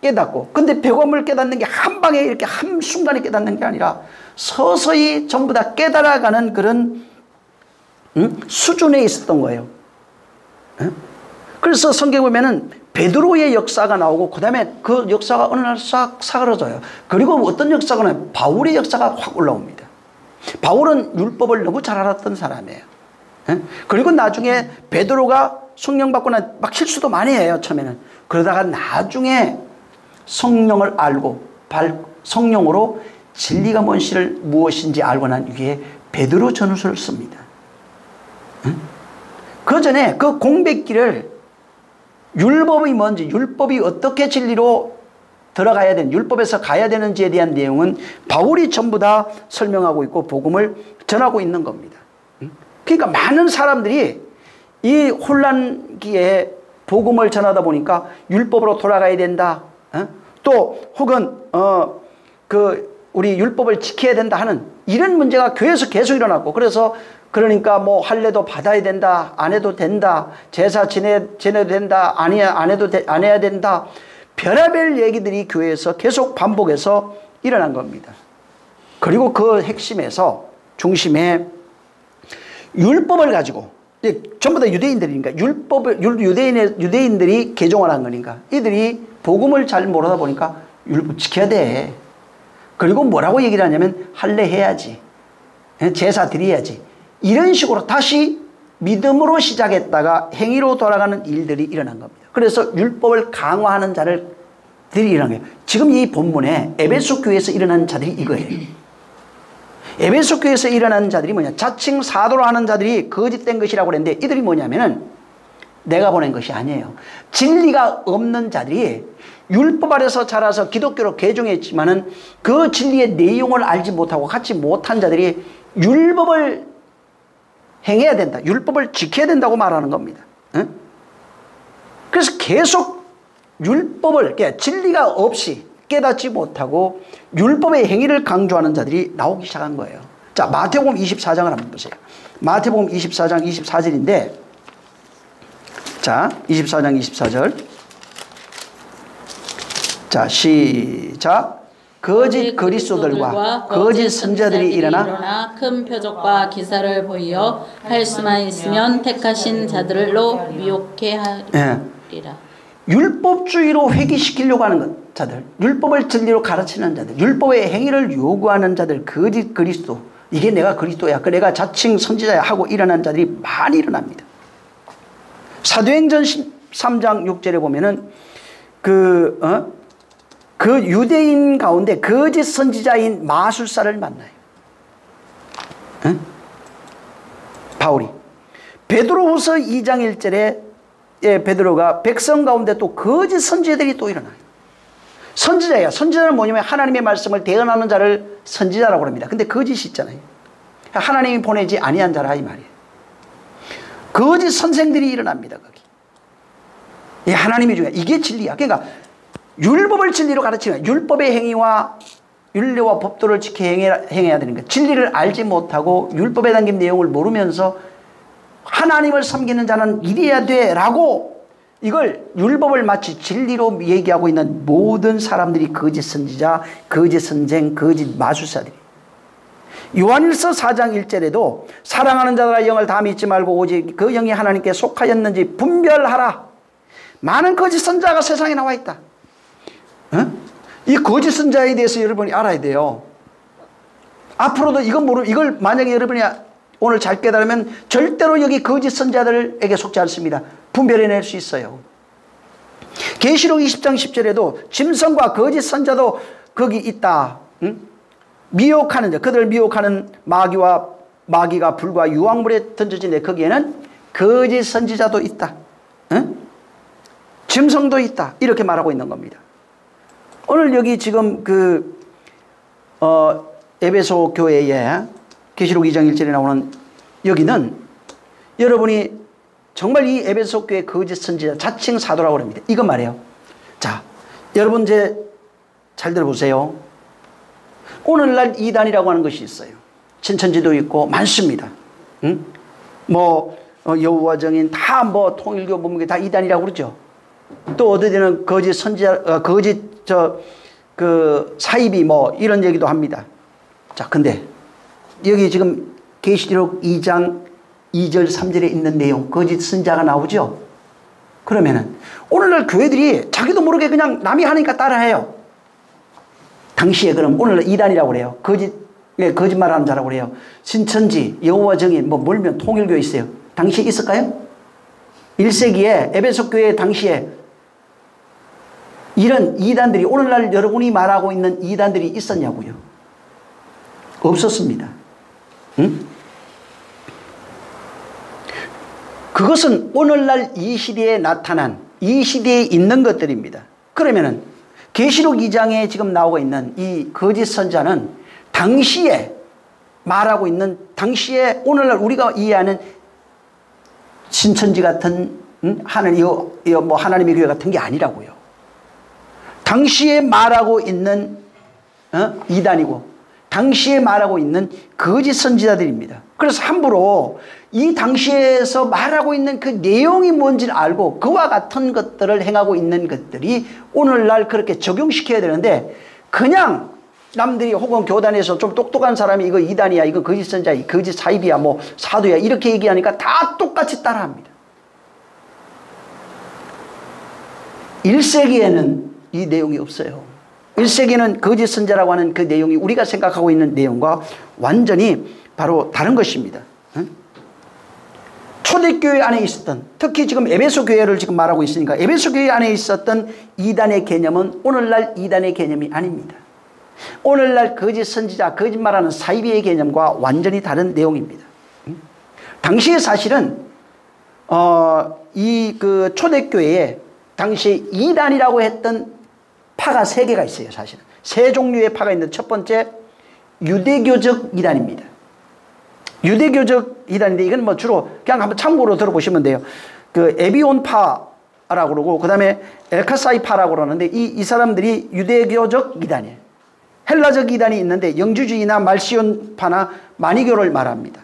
Speaker 1: 깨닫고, 근데 복음을 깨닫는 게 한 방에 이렇게 한순간에 깨닫는 게 아니라 서서히 전부 다 깨달아가는 그런 수준에 있었던 거예요. 그래서 성경에 보면은 베드로의 역사가 나오고 그 다음에 그 역사가 어느 날 싹 사그러져요. 그리고 어떤 역사가 나요? 바울의 역사가 확 올라옵니다. 바울은 율법을 너무 잘 알았던 사람이에요. 그리고 나중에 베드로가 성령 받고 막 실수도 많이 해요, 처음에는. 그러다가 나중에 성령을 알고 성령으로 진리가 무엇인지 알고 난 뒤에 베드로 전후서를 씁니다. 그 전에 그 공백기를 율법이 뭔지, 율법이 어떻게 진리로 들어가야 되는, 율법에서 가야 되는지에 대한 내용은 바울이 전부 다 설명하고 있고 복음을 전하고 있는 겁니다. 그러니까 많은 사람들이 이 혼란기에 복음을 전하다 보니까 율법으로 돌아가야 된다. 또 혹은 우리 율법을 지켜야 된다 하는 이런 문제가 교회에서 계속 일어났고, 그래서 그러니까 뭐 할례도 받아야 된다, 안 해도 된다, 제사 지내도 된다, 안 해야 된다, 별의별 얘기들이 교회에서 계속 반복해서 일어난 겁니다. 그리고 그 핵심에서 중심에 율법을 가지고, 전부 다 유대인들이니까 유대인들이 개종을 한 거니까 이들이 복음을 잘 모르다 보니까 율법 지켜야 돼. 그리고 뭐라고 얘기를 하냐면 할례 해야지, 제사 드려야지, 이런 식으로 다시 믿음으로 시작했다가 행위로 돌아가는 일들이 일어난 겁니다. 그래서 율법을 강화하는 자들이 일어난 거예요. 지금 이 본문에 에베소 교회에서 일어난 자들이 이거예요. 에베소 교회에서 일어난 자들이 뭐냐, 자칭 사도로 하는 자들이 거짓된 것이라고 그랬는데 이들이 뭐냐면은 내가 보낸 것이 아니에요. 진리가 없는 자들이 율법 아래서 자라서 기독교로 개종했지만은 그 진리의 내용을 알지 못하고 갖지 못한 자들이 율법을 행해야 된다, 율법을 지켜야 된다고 말하는 겁니다. 그래서 계속 율법을, 진리가 없이 깨닫지 못하고 율법의 행위를 강조하는 자들이 나오기 시작한 거예요. 자, 마태복음 24장을 한번 보세요. 마태복음 24장 24절인데, 자, 24장 24절. 자, 시작. 거짓 그리스도들과 거짓 선지자들이 일어나
Speaker 2: 큰 표적과 기사를 보이어 할 수만 있으면 택하신 자들로 미혹해 하리라.
Speaker 1: 율법주의로 회귀시키려고 하는 자들, 율법을 진리로 가르치는 자들, 율법의 행위를 요구하는 자들, 거짓 그리스도, 이게 내가 그리스도야, 내가 자칭 선지자야 하고 일어난 자들이 많이 일어납니다. 사도행전 13장 6절에 보면은 그 유대인 가운데 거짓 선지자인 마술사를 만나요. 바울이. 베드로후서 2장 1절에 베드로가 백성 가운데 또 거짓 선지자들이 또 일어나요. 선지자야. 선지자는 뭐냐면 하나님의 말씀을 대언하는 자를 선지자라고 합니다. 근데 거짓이 있잖아요. 하나님이 보내지 아니한 자라 이 말이에요. 거짓 선생들이 일어납니다. 거기. 이 하나님이 중요해. 이게 진리야. 그러니까 율법을 진리로 가르치는, 율법의 행위와 율례와 법도를 지켜 행해야 되는 거예요. 진리를 알지 못하고 율법에 담긴 내용을 모르면서 하나님을 섬기는 자는 이래야 돼 라고 이걸 율법을 마치 진리로 얘기하고 있는 모든 사람들이 거짓 선지자, 거짓 선생, 거짓 마술사들이. 요한일서 4장 1절에도 사랑하는 자들아 영을 다 믿지 말고 오직 그 영이 하나님께 속하였는지 분별하라. 많은 거짓 선자가 세상에 나와 있다. 이 거짓 선자에 대해서 여러분이 알아야 돼요. 앞으로도 이걸 만약에 여러분이 오늘 잘 깨달으면 절대로 여기 거짓 선자들에게 속지 않습니다. 분별해낼 수 있어요. 계시록 20장 10절에도 짐승과 거짓 선자도 거기 있다. 미혹하는 자, 그들을 미혹하는 마귀가 불과 유황물에 던져지는데 거기에는 거짓 선지자도 있다. 짐승도 있다. 이렇게 말하고 있는 겁니다. 오늘 여기 지금 에베소 교회에 계시록 2장 1절에 나오는 여기는 여러분이 정말 이 에베소 교회 거짓 선지자 자칭 사도라고 합니다. 이거 말이에요. 자, 여러분 이제 잘 들어보세요. 오늘날 이단이라고 하는 것이 있어요. 신천지도 있고 많습니다. 여호와 증인 다 통일교 문무교 다 이단이라고 그러죠. 또 어디에는 거짓 선지자, 사이비 이런 얘기도 합니다. 자, 근데 여기 지금 계시록 2장 2절 3절에 있는 내용 거짓 선자가 나오죠. 그러면은 오늘날 교회들이 자기도 모르게 그냥 남이 하니까 따라해요. 당시에 그럼 오늘날 이단이라고 그래요. 거짓말하는 자라고 그래요. 신천지, 여호와 증인, 멀면 통일교에 있어요. 당시에 있을까요? 1세기에 에베소 교회 당시에 이런 이단들이 오늘날 여러분이 말하고 있는 이단들이 있었냐고요? 없었습니다. 그것은 오늘날 이 시대에 나타난 이 시대에 있는 것들입니다. 그러면은 계시록 2장에 지금 나오고 있는 이 거짓 선자는 당시에 말하고 있는 당시에 오늘날 우리가 이해하는 신천지 같은 하나님의 교회 같은 게 아니라고요. 당시에 말하고 있는 이단이고 당시에 말하고 있는 거짓 선지자들입니다. 그래서 함부로 이 당시에서 말하고 있는 그 내용이 뭔지를 알고 그와 같은 것들을 행하고 있는 것들이 오늘날 그렇게 적용시켜야 되는데 그냥 남들이 혹은 교단에서 좀 똑똑한 사람이 이거 이단이야, 이거 거짓 선자야, 거짓 사입이야, 사도야 이렇게 얘기하니까 다 똑같이 따라합니다. 1세기에는 이 내용이 없어요. 1세기는 거짓 선자라고 하는 그 내용이 우리가 생각하고 있는 내용과 완전히 바로 다른 것입니다. 초대교회 안에 있었던, 특히 지금 에베소 교회를 지금 말하고 있으니까 에베소 교회 안에 있었던 이단의 개념은 오늘날 이단의 개념이 아닙니다. 오늘날 거짓 선지자, 거짓말하는 사이비의 개념과 완전히 다른 내용입니다. 당시에 사실은 초대교회에 당시에 이단이라고 했던 파가 3개가 있어요. 사실은 3종류의 파가 있는데 첫 번째 유대교적 이단입니다. 유대교적 이단인데 이건 주로 그냥 한번 참고로 들어보시면 돼요. 에비온파라고 그러고 그 다음에 엘카사이파라고 그러는데 이 사람들이 유대교적 이단이에요. 헬라적 이단이 있는데 영주주의나 말시온파나 마니교를 말합니다.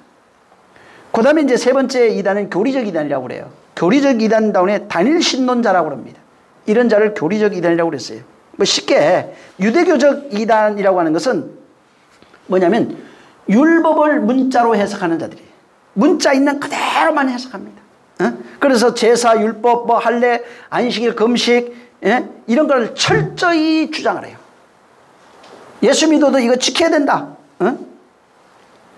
Speaker 1: 그 다음에 이제 세 번째 이단은 교리적 이단이라고 그래요. 교리적 이단다운에 단일 신론자라고 합니다. 이런 자를 교리적 이단이라고 그랬어요. 쉽게 유대교적 이단이라고 하는 것은 뭐냐면 율법을 문자로 해석하는 자들이에요. 문자 있는 그대로만 해석합니다. 그래서 제사, 율법, 할례, 안식일, 금식 이런 걸 철저히 주장을 해요. 예수 믿어도 이거 지켜야 된다.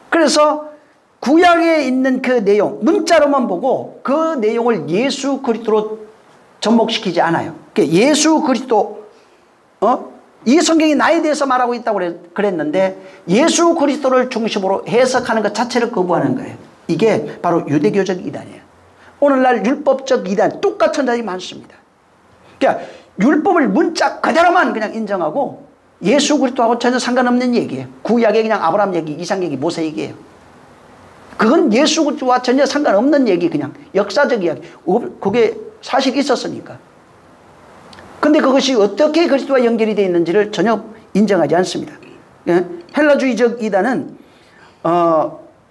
Speaker 1: 그래서 구약에 있는 그 내용 문자로만 보고 그 내용을 예수 그리스도로 접목시키지 않아요. 예수 그리스도 이 성경이 나에 대해서 말하고 있다고 그랬는데 예수 그리스도를 중심으로 해석하는 것 자체를 거부하는 거예요. 이게 바로 유대교적 이단이에요. 오늘날 율법적 이단 똑같은 자들이 많습니다. 그러니까 율법을 문자 그대로만 그냥 인정하고 예수 그리스도하고 전혀 상관없는 얘기예요. 구약의 그냥 아브라함 얘기, 이삭 얘기, 모세 얘기예요. 그건 예수 그리스도와 전혀 상관없는 얘기, 그냥 역사적 이야기. 그게 사실 있었으니까. 근데 그것이 어떻게 그리스도와 연결이 되어 있는지를 전혀 인정하지 않습니다. 헬라주의적 이단은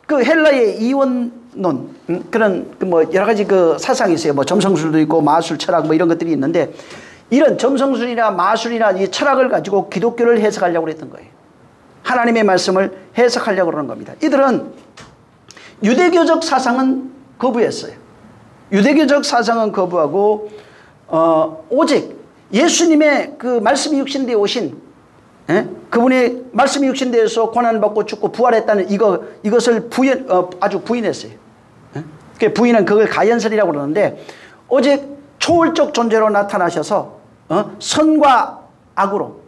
Speaker 1: 헬라의 이원론 그런 여러 가지 사상이 있어요. 점성술도 있고 마술, 철학 이런 것들이 있는데 이런 점성술이나 마술이나 이 철학을 가지고 기독교를 해석하려고 했던 거예요. 하나님의 말씀을 해석하려고 그러는 겁니다. 이들은 유대교적 사상은 거부했어요. 유대교적 사상은 거부하고 오직 예수님의 그 말씀이 육신되어 오신 그분의 말씀이 육신되어서 고난받고 죽고 부활했다는 이것을 아주 부인했어요. 부인은 그걸 가연설이라고 그러는데 오직 초월적 존재로 나타나셔서 선과 악으로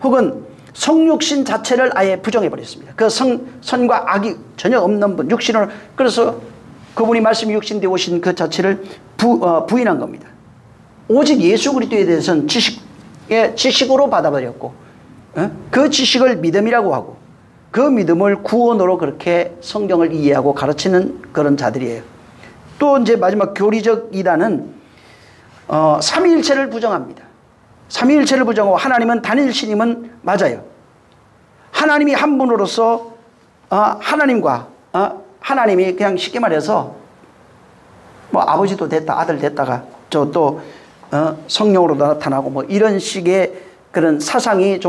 Speaker 1: 혹은 성육신 자체를 아예 부정해버렸습니다. 그 선과 악이 전혀 없는 분, 육신을, 그래서 그분이 말씀이 육신되어 오신 그 자체를 부인한 겁니다. 오직 예수 그리스도에 대해서는 지식으로 받아버렸고 그 지식을 믿음이라고 하고 그 믿음을 구원으로 그렇게 성경을 이해하고 가르치는 그런 자들이에요. 또 이제 마지막 교리적 이단은 삼위일체를 부정합니다. 삼위일체를 부정하고 하나님은 단일신임은 맞아요. 하나님이 한 분으로서 하나님이 그냥 쉽게 말해서 뭐 아버지도 됐다 아들 됐다가 또 성령으로 나타나고 뭐 이런 식의 그런 사상이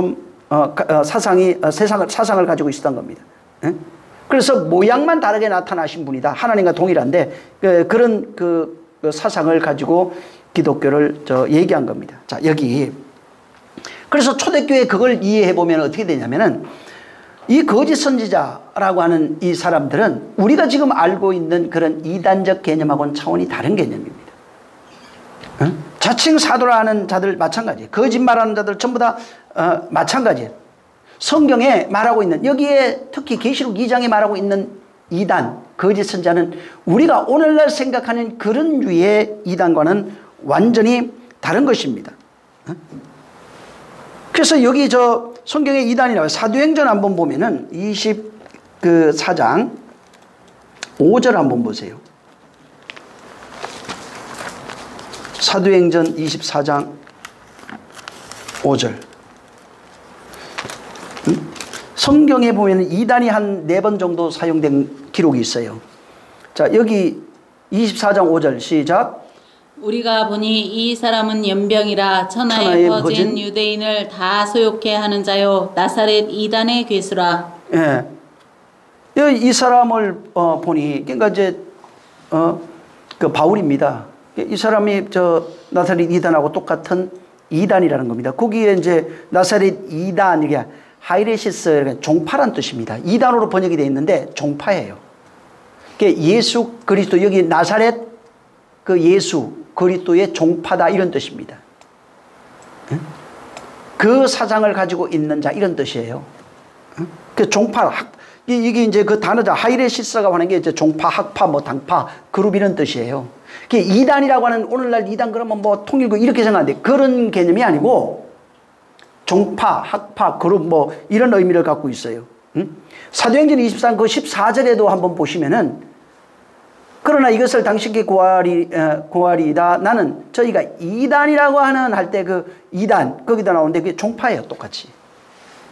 Speaker 1: 세상을 가지고 있었던 겁니다. 그래서 모양만 다르게 나타나신 분이다. 하나님과 동일한데 그런 그 사상을 가지고 기독교를 얘기한 겁니다. 자, 여기 그래서 초대교회 그걸 이해해 보면 어떻게 되냐면은 이 거짓 선지자라고 하는 이 사람들은 우리가 지금 알고 있는 그런 이단적 개념하고는 차원이 다른 개념입니다. 자칭 사도라는 자들 마찬가지예요. 거짓말하는 자들 전부 다 마찬가지예요. 성경에 말하고 있는, 여기에 특히 계시록 2장에 말하고 있는 이단, 거짓 선자는 우리가 오늘날 생각하는 그런 류의 이단과는 완전히 다른 것입니다. 그래서 여기 성경에 이단이라고 사도행전 한번 보면은 24장 5절 한번 보세요. 사도행전 24장 5절. 성경에 보면 이단이 한 4번 정도 사용된 기록이 있어요. 자, 여기 24장 5절 시작.
Speaker 2: 우리가 보니 이 사람은 연병이라 천하의 거짓 유대인을 다 소욕해 하는 자요 나사렛 이단의 괴수라.
Speaker 1: 예. 이 사람을 보니 그러니까 이제 그 바울입니다. 이 사람이 나사렛 이단하고 똑같은 이단이라는 겁니다. 거기에 이제 나사렛 이단 이게 하이레시스 종파란 뜻입니다. 이단으로 번역이 되어 있는데 종파예요. 예수 그리스도 여기 나사렛 그 예수 그리스도의 종파다 이런 뜻입니다. 그 사상을 가지고 있는 자 이런 뜻이에요. 그 종파 이게 이제 그 단어자 하이레시스가 하는 게 이제 종파, 학파, 뭐 당파, 그룹 이런 뜻이에요. 이단이라고 하는 오늘날 이단 그러면 뭐 통일교 이렇게 생각하는데 그런 개념이 아니고 종파, 학파, 그룹 뭐 이런 의미를 갖고 있어요. 사도행전 24장 그 14절에도 한번 보시면은 그러나 이것을 당신께 고하리이다. 나는 저희가 이단이라고 하는 할 때 그 이단 거기다 나오는데 그게 종파예요. 똑같이.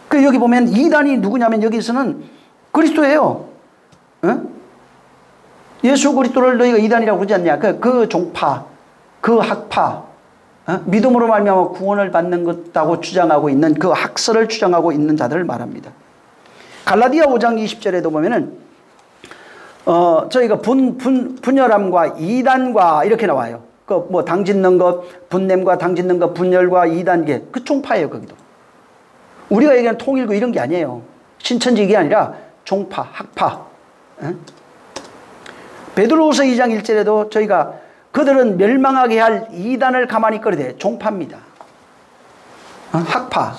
Speaker 1: 그 여기 보면 이단이 누구냐면 여기서는 그리스도예요. 예수 그리스도를 너희가 이단이라고 그러지 않냐. 그 종파, 그 학파, 믿음으로 말미암아 구원을 받는 것다고 주장하고 있는 그 학설을 주장하고 있는 자들을 말합니다. 갈라디아 5장 20절에도 보면은 저희가 분열함과 이단과 이렇게 나와요. 그 뭐 당짓는 것, 분냄과 당짓는 것, 분열과 이단계 그 종파예요. 거기도. 우리가 얘기하는 통일교 이런 게 아니에요. 신천지 이게 아니라 종파, 학파. 베드로후서 2장 1절에도 저희가 그들은 멸망하게 할 이단을 가만히 꺼리되 종파입니다. 학파,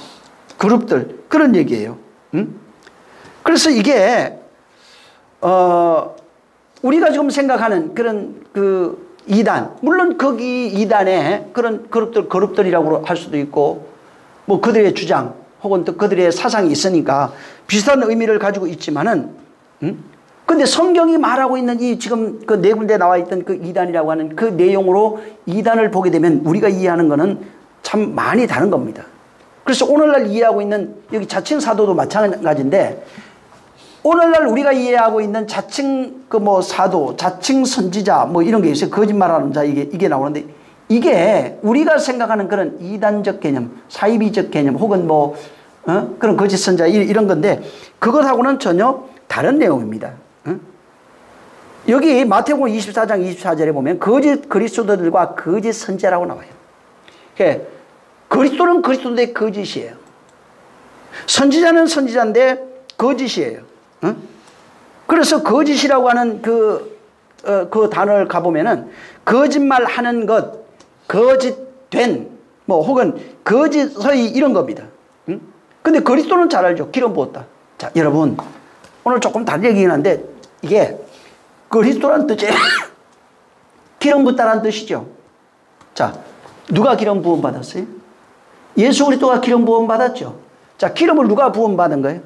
Speaker 1: 그룹들 그런 얘기예요. 그래서 이게 우리가 지금 생각하는 그런 그 이단, 물론 거기 이단에 그런 그룹들이라고 할 수도 있고 뭐 그들의 주장 혹은 또 그들의 사상이 있으니까 비슷한 의미를 가지고 있지만은 근데 성경이 말하고 있는 이 지금 그 네 군데 나와 있던 그 이단이라고 하는 그 내용으로 이단을 보게 되면 우리가 이해하는 거는 참 많이 다른 겁니다. 그래서 오늘날 이해하고 있는 여기 자칭 사도도 마찬가지인데 오늘날 우리가 이해하고 있는 자칭 그 뭐 사도, 자칭 선지자 뭐 이런 게 있어요. 거짓말하는 자 이게 나오는데 이게 우리가 생각하는 그런 이단적 개념, 사이비적 개념 혹은 뭐 그런 거짓 선지자 이런 건데 그것하고는 전혀 다른 내용입니다. 여기 마태복음 24장 24절에 보면 거짓 그리스도들과 거짓 선지자라고 나와요. 그러니까 그리스도는 그리스도인데 거짓이에요. 선지자는 선지자인데 거짓이에요. 그래서 거짓이라고 하는 그 단어를 가보면은 거짓말 하는 것, 거짓된, 뭐 혹은 거짓의 이런 겁니다. 근데 그리스도는 잘 알죠. 기름 부었다. 자, 여러분, 오늘 조금 다른 얘기긴 한데, 이게 그리스도란 뜻이에요. 기름 붓다라는 뜻이죠. 자, 누가 기름 부음 받았어요? 예수 그리스도가 기름 부음 받았죠. 자, 기름을 누가 부음 받은 거예요?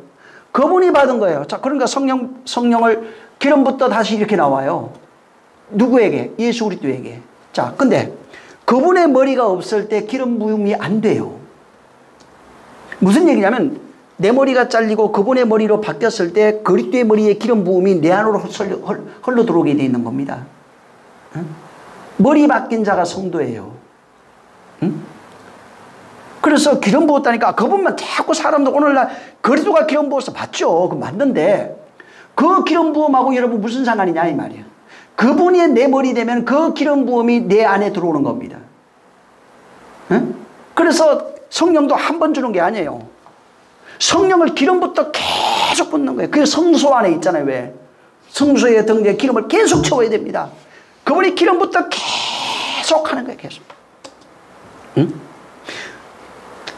Speaker 1: 그분이 받은 거예요. 자, 그러니까 성령을 기름 붓다 다시 이렇게 나와요. 누구에게? 예수 그리스도에게. 자, 근데 그분의 머리가 없을 때 기름 부음이 안 돼요. 무슨 얘기냐면 내 머리가 잘리고 그분의 머리로 바뀌었을 때 그리스도의 머리에 기름 부음이 내 안으로 흘러 들어오게 돼 있는 겁니다. 머리 바뀐 자가 성도예요. 그래서 기름 부었다니까 그분만 자꾸 사람들 오늘날 그리스도가 기름 부어서 맞죠. 그 맞는데 그 기름 부음하고 여러분 무슨 상관이냐 이 말이에요. 그분이 내 머리 되면 그 기름 부음이 내 안에 들어오는 겁니다. 그래서 성령도 한 번 주는 게 아니에요. 성령을 기름부터 계속 붓는 거예요. 그게 성소 안에 있잖아요. 왜? 성소의 등대에 기름을 계속 채워야 됩니다. 그분이 기름부터 계속 하는 거예요. 계속.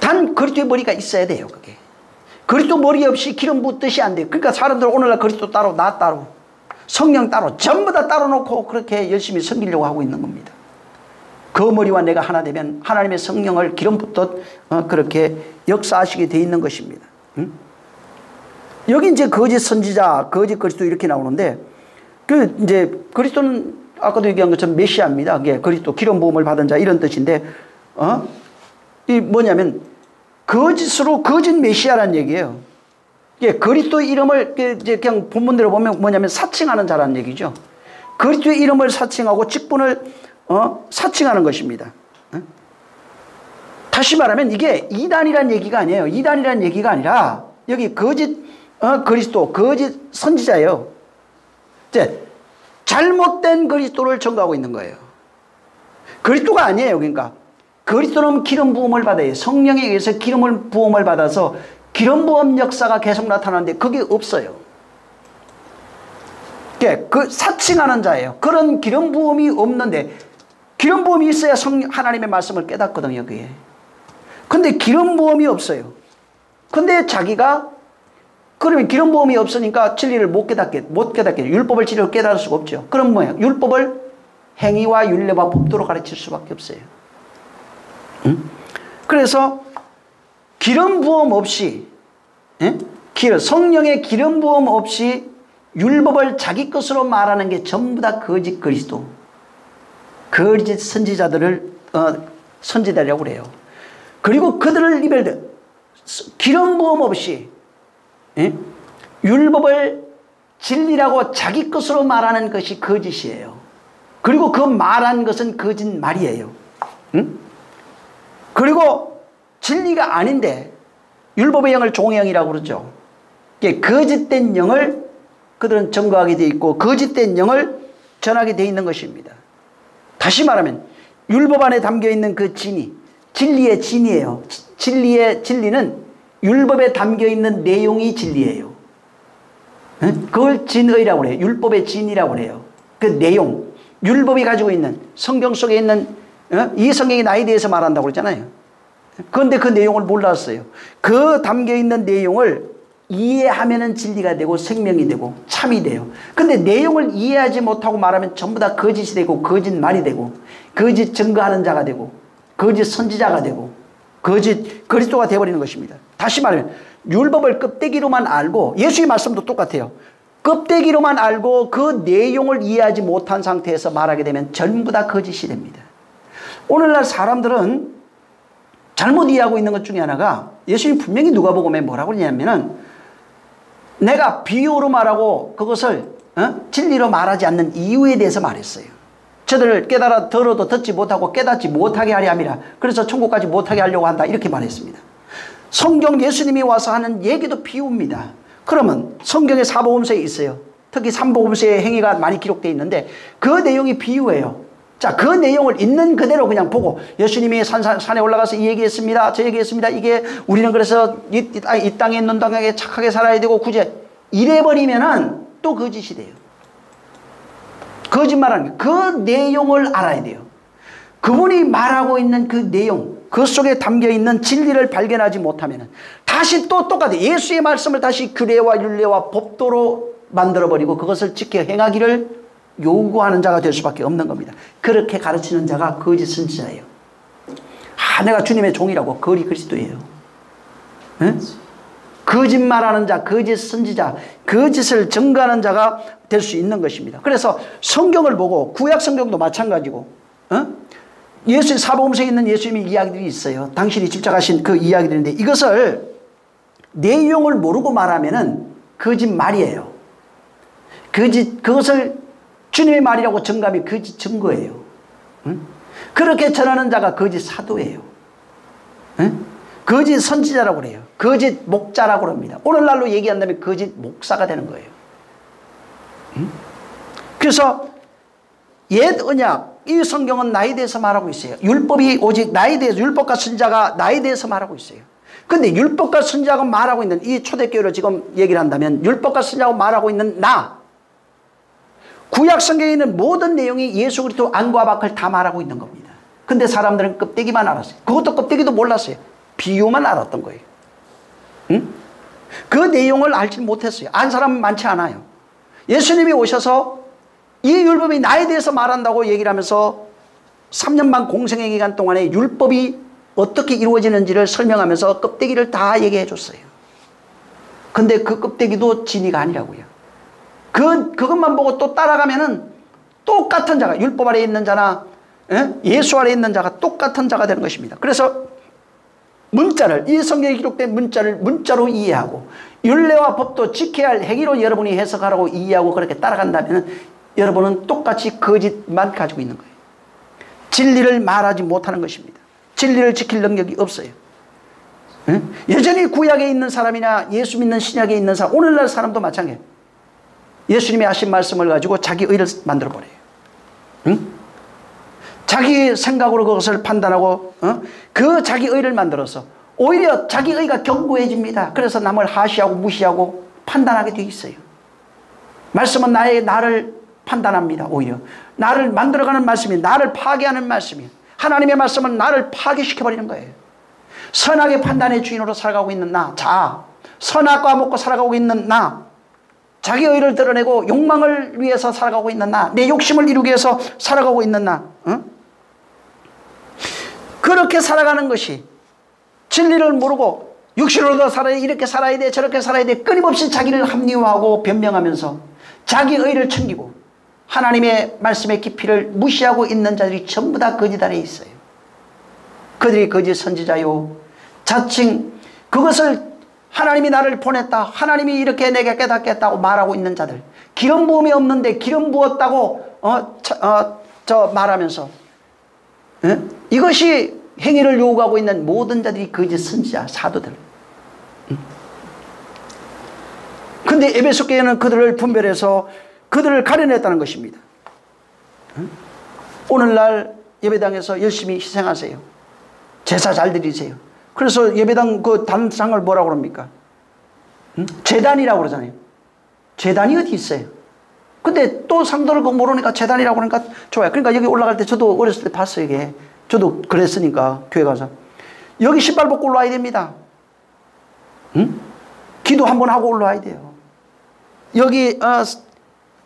Speaker 1: 단 그리스도의 머리가 있어야 돼요. 그게. 그리스도 머리 없이 기름 붓듯이 안 돼요. 그러니까 사람들 오늘날 그리스도 따로 나 따로 성령 따로 전부 다 따로 놓고 그렇게 열심히 섬기려고 하고 있는 겁니다. 그 머리와 내가 하나 되면 하나님의 성령을 기름 붓듯 그렇게 역사하시게 돼 있는 것입니다. 여기 이제 거짓 선지자, 거짓 그리스도 이렇게 나오는데 그 이제 그리스도는 아까도 얘기한 것처럼 메시아입니다. 그게 그리스도 기름 부음을 받은 자 이런 뜻인데 이 뭐냐면 거짓으로 거짓 메시아라는 얘기예요. 이게 그리스도 이름을 이제 그냥 본문대로 보면 뭐냐면 사칭하는 자라는 얘기죠. 그리스도의 이름을 사칭하고 직분을 사칭하는 것입니다. 다시 말하면 이게 이단이란 얘기가 아니에요. 이단이란 얘기가 아니라 여기 거짓 그리스도, 거짓 선지자예요. 이제 잘못된 그리스도를 전가하고 있는 거예요. 그리스도가 아니에요. 그러니까 그리스도는 기름 부음을 받아요. 성령에 의해서 기름을 부음을 받아서 기름 부음 역사가 계속 나타나는데 그게 없어요. 그 사칭하는 자예요. 그런 기름 부음이 없는데 기름 부음이 있어야 하나님의 말씀을 깨닫거든요. 그게. 근데 기름 부음이 없어요. 근데 자기가 그러면 기름 부음이 없으니까 진리를 못 깨닫게 율법을 진리로 깨달을 수가 없죠. 그럼 뭐예요? 율법을 행위와 율례와 법도로 가르칠 수밖에 없어요. 그래서 기름 부음 없이 성령의 기름 부음 없이 율법을 자기 것으로 말하는 게 전부 다 거짓 그리스도, 거짓 선지자들을 선지자라고 그래요. 그리고 그들을 기름 부음 없이 율법을 진리라고 자기 것으로 말하는 것이 거짓이에요. 그리고 그 말한 것은 거짓말이에요. 그리고 진리가 아닌데 율법의 영을 종의 영이라고 그러죠. 거짓된 영을 그들은 전거하게 돼 있고 거짓된 영을 전하게 돼 있는 것입니다. 다시 말하면 율법 안에 담겨있는 그 진리의 진이에요. 진리는 율법에 담겨있는 내용이 진리예요. 그걸 진의라고 해요. 율법의 진이라고 해요. 그 내용, 율법이 가지고 있는 성경 속에 있는 이 성경이 나에 대해서 말한다고 그러잖아요. 그런데 그 내용을 몰랐어요. 그 담겨있는 내용을 이해하면은 진리가 되고 생명이 되고 참이 돼요. 근데 내용을 이해하지 못하고 말하면 전부 다 거짓이 되고 거짓말이 되고 거짓 증거하는 자가 되고 거짓 선지자가 되고 거짓 그리스도가 되어버리는 것입니다. 다시 말하면 율법을 껍데기로만 알고 예수의 말씀도 똑같아요. 껍데기로만 알고 그 내용을 이해하지 못한 상태에서 말하게 되면 전부 다 거짓이 됩니다. 오늘날 사람들은 잘못 이해하고 있는 것 중에 하나가 예수님 분명히 누가복음에 뭐라고 그러냐면은 내가 비유로 말하고 그것을 진리로 말하지 않는 이유에 대해서 말했어요. 저들을 깨달아 들어도 듣지 못하고 깨닫지 못하게 하려 함이라. 그래서 천국까지 못하게 하려고 한다. 이렇게 말했습니다. 성경 예수님이 와서 하는 얘기도 비유입니다. 그러면 성경의 사복음서에 있어요. 특히 삼복음서의 행위가 많이 기록되어 있는데 그 내용이 비유예요. 자, 그 내용을 있는 그대로 그냥 보고 예수님이 산에 올라가서 이 얘기했습니다. 저 얘기했습니다. 이게 우리는 그래서 이 땅에 있는 동안에 착하게 살아야 되고 굳이 이래버리면은 또 거짓이 돼요. 거짓말하는 그 내용을 알아야 돼요. 그분이 말하고 있는 그 내용, 그 속에 담겨있는 진리를 발견하지 못하면 다시 또 똑같아요. 예수의 말씀을 다시 규례와 율례와 법도로 만들어버리고 그것을 지켜 행하기를 요구하는 자가 될 수밖에 없는 겁니다. 그렇게 가르치는 자가 거짓 선지자예요. 내가 주님의 종이라고 거리 그리스도예요. 네? 거짓말하는 자, 거짓 선지자, 거짓을 증거하는 자가 될 수 있는 것입니다. 그래서 성경을 보고 구약 성경도 마찬가지고 예수의 사복음서에 있는 예수님의 이야기들이 있어요. 당신이 집착하신 그 이야기들인데 이것을 내용을 모르고 말하면은 거짓말이에요. 그것을 주님의 말이라고 증거하면 거짓 증거예요. 그렇게 전하는 자가 거짓 사도예요. 거짓 선지자라고 그래요. 거짓 목자라고 합니다. 오늘날로 얘기한다면 거짓 목사가 되는 거예요. 그래서 옛 언약, 이 성경은 나에 대해서 말하고 있어요. 율법이 오직 나에 대해서, 율법과 선지자가 나에 대해서 말하고 있어요. 근데 율법과 선지자가 말하고 있는 이 초대교회로 지금 얘기를 한다면 율법과 선지자가 말하고 있는 나, 구약 성경에 있는 모든 내용이 예수 그리스도 안과 밖을 다 말하고 있는 겁니다. 근데 사람들은 껍데기만 알았어요. 그것도 껍데기도 몰랐어요. 비유만 알았던 거예요. 그 내용을 알지 못했어요. 안 사람은 많지 않아요. 예수님이 오셔서 이 율법이 나에 대해서 말한다고 얘기를 하면서 3년 반 공생의 기간 동안에 율법이 어떻게 이루어지는지를 설명하면서 껍데기를 다 얘기해 줬어요. 근데 그 껍데기도 진리가 아니라고요. 그것만 보고 또 따라가면은 똑같은 자가, 율법 아래 있는 자나 예수 아래 있는 자가 똑같은 자가 되는 것입니다. 그래서 문자를, 이 성경에 기록된 문자를 문자로 이해하고 율례와 법도 지켜야 할 행위로 여러분이 해석하라고 이해하고 그렇게 따라간다면 여러분은 똑같이 거짓만 가지고 있는 거예요. 진리를 말하지 못하는 것입니다. 진리를 지킬 능력이 없어요. 여전히 구약에 있는 사람이나 예수 믿는 신약에 있는 사람, 오늘날 사람도 마찬가지예요. 예수님이 하신 말씀을 가지고 자기 의를 만들어버려요. 자기 생각으로 그것을 판단하고 그 자기 의를 만들어서 오히려 자기 의가 견고해집니다. 그래서 남을 하시하고 무시하고 판단하게 되어 있어요. 말씀은 나를 판단합니다. 오히려 나를 만들어가는 말씀이, 나를 파괴하는 말씀이, 하나님의 말씀은 나를 파괴시켜버리는 거예요. 선악의 판단의 주인으로 살아가고 있는 나, 자, 선악과 먹고 살아가고 있는 나, 자기 의를 드러내고 욕망을 위해서 살아가고 있는 나, 내 욕심을 이루기 위해서 살아가고 있는 나, 그렇게 살아가는 것이 진리를 모르고 육신으로도 살아야 돼, 이렇게 살아야 돼, 저렇게 살아야 돼, 끊임없이 자기를 합리화하고 변명하면서 자기 의를 챙기고 하나님의 말씀의 깊이를 무시하고 있는 자들이 전부 다 거짓 아래에 있어요. 그들이 거짓 선지자요, 자칭 그것을 하나님이 나를 보냈다, 하나님이 이렇게 내게 깨닫게 했다고 말하고 있는 자들, 기름 부음이 없는데 기름 부었다고 말하면서 이것이 행위를 요구하고 있는 모든 자들이 거짓 선지자, 사도들. 근데 에베소 교회는 그들을 분별해서 그들을 가려냈다는 것입니다. 오늘날 예배당에서 열심히 희생하세요. 제사 잘 드리세요. 그래서 예배당 그 단상을 뭐라고 그럽니까? 제단이라고 그러잖아요. 제단이 어디 있어요? 근데 또 상도를 모르니까 제단이라고 그러니까 좋아요. 그러니까 여기 올라갈 때 저도 어렸을 때 봤어요, 이게. 저도 그랬으니까, 교회 가서. 여기 신발 벗고 올라와야 됩니다. 기도 한번 하고 올라와야 돼요. 여기,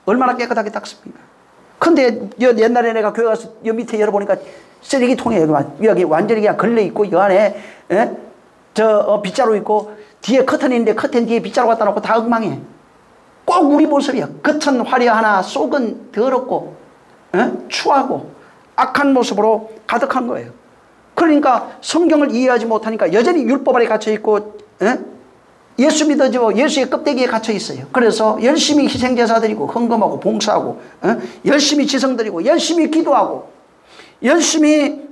Speaker 1: 얼마나 깨끗하게 닦습니까? 근데 옛날에 내가 교회 가서 여 밑에 열어보니까 쓰레기통에 여기 완전히 그냥 걸려있고, 이 안에, 빗자루 있고, 뒤에 커튼인데 커튼 뒤에 빗자루 갖다 놓고 다 엉망해. 꼭 우리 모습이야. 겉은 화려하나 속은 더럽고, 추하고, 악한 모습으로 가득한 거예요. 그러니까 성경을 이해하지 못하니까 여전히 율법 아래 갇혀있고, 예수 믿어지고 예수의 껍데기에 갇혀 있어요. 그래서 열심히 희생제사 드리고 헌금하고 봉사하고 열심히 지성 드리고 열심히 기도하고 열심히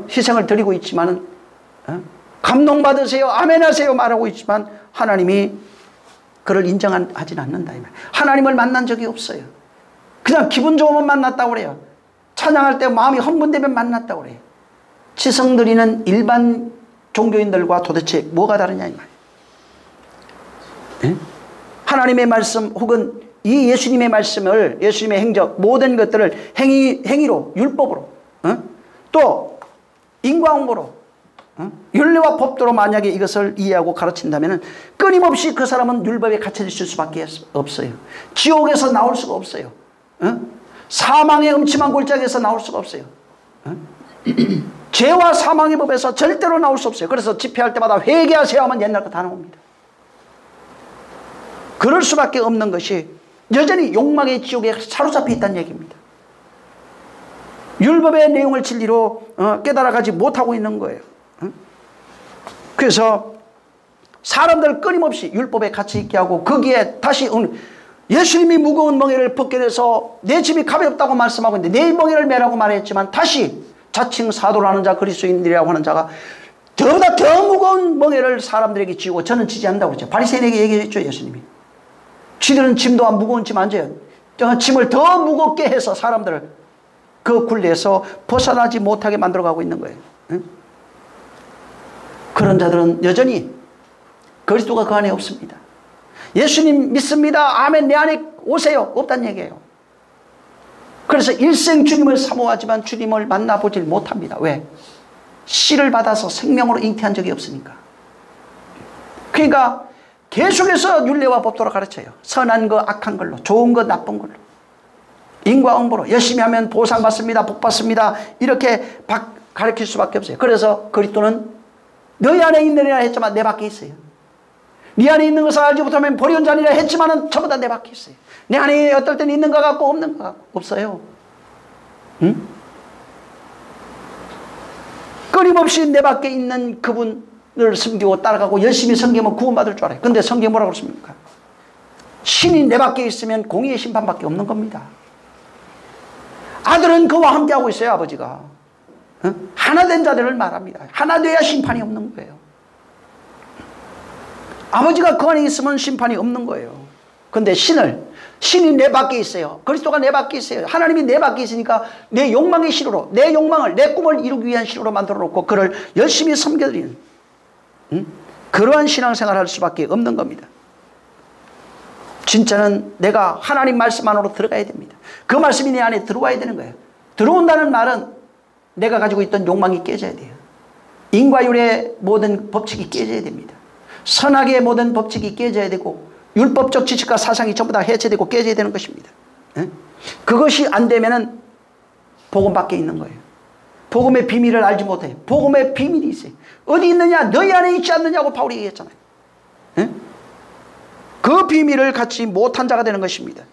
Speaker 1: 희생을 드리고 있지만 감동받으세요 아멘 하세요 말하고 있지만 하나님이 그를 인정하진 않는다. 하나님을 만난 적이 없어요. 그냥 기분 좋으면 만났다고 그래요. 찬양할 때 마음이 흥분되면 만났다고 그래요. 지성들이는 일반 종교인들과 도대체 뭐가 다르냐 이 말이에요. 하나님의 말씀 혹은 이 예수님의 말씀을 예수님의 행적 모든 것들을 행위로 율법으로 또 인과응보로 율례와 법도로 만약에 이것을 이해하고 가르친다면 끊임없이 그 사람은 율법에 갇혀 있을 수밖에 없어요. 지옥에서 나올 수가 없어요. 사망의 음침한 골짜기에서 나올 수가 없어요. 죄와 사망의 법에서 절대로 나올 수 없어요. 그래서 집회할 때마다 회개하세요 하면 옛날 거 다 나옵니다. 그럴 수밖에 없는 것이 여전히 욕망의 지옥에 사로잡혀 있다는 얘기입니다. 율법의 내용을 진리로 깨달아가지 못하고 있는 거예요. 그래서 사람들 끊임없이 율법에 갇혀 있게 하고 거기에 다시 예수님이 무거운 멍에를 벗겨내서 내 짐이 가볍다고 말씀하고 있는데 내 멍에를 메라고 말했지만 다시 자칭 사도라는 자 그리스도인들이라고 하는 자가 저보다 더 무거운 멍에를 사람들에게 지고 저는 지지 않는다고 그랬죠. 바리새인에게 얘기했죠. 예수님이. 쥐들은 짐도 안 무거운 짐 안 져요. 짐을 더 무겁게 해서 사람들을 그 굴레에서 벗어나지 못하게 만들어가고 있는 거예요. 그런 자들은 여전히 그리스도가 그 안에 없습니다. 예수님 믿습니다. 아멘 내 안에 오세요. 없다는 얘기예요. 그래서 일생 주님을 사모하지만 주님을 만나보질 못합니다. 왜? 씨를 받아서 생명으로 잉태한 적이 없으니까. 그러니까 계속해서 율례와 법도로 가르쳐요. 선한 거 악한 걸로 좋은 거 나쁜 걸로 인과응보로 열심히 하면 보상받습니다. 복받습니다. 이렇게 가르칠 수밖에 없어요. 그래서 그리스도는 너희 안에 있느니라 했지만 내 밖에 있어요. 네 안에 있는 것을 알지 못하면 버려온 자니라 했지만 전부 다 내 밖에 있어요. 내 안에 어떨 때는 있는 것 같고 없는 것 같고 없어요. 응? 끊임없이 내 밖에 있는 그분을 섬기고 따라가고 열심히 섬기면 구원받을 줄 알아요. 근데 성경이 뭐라고 그랬습니까? 신이 내 밖에 있으면 공의의 심판밖에 없는 겁니다. 아들은 그와 함께하고 있어요. 아버지가 하나 된 자들을 말합니다. 하나 돼야 심판이 없는 거예요. 아버지가 그 안에 있으면 심판이 없는 거예요. 근데 신이 내 밖에 있어요. 그리스도가 내 밖에 있어요. 하나님이 내 밖에 있으니까 내 욕망의 신으로 내 욕망을 내 꿈을 이루기 위한 신으로 만들어 놓고 그를 열심히 섬겨드리는 그러한 신앙생활을 할 수밖에 없는 겁니다. 진짜는 내가 하나님 말씀 안으로 들어가야 됩니다. 그 말씀이 내 안에 들어와야 되는 거예요. 들어온다는 말은 내가 가지고 있던 욕망이 깨져야 돼요. 인과율의 모든 법칙이 깨져야 됩니다. 선악의 모든 법칙이 깨져야 되고 율법적 지식과 사상이 전부 다 해체되고 깨져야 되는 것입니다. 그것이 안 되면은 복음 밖에 있는 거예요. 복음의 비밀을 알지 못해요. 복음의 비밀이 있어요. 어디 있느냐? 너희 안에 있지 않느냐고 바울이 얘기했잖아요. 그 비밀을 갖지 못한 자가 되는 것입니다.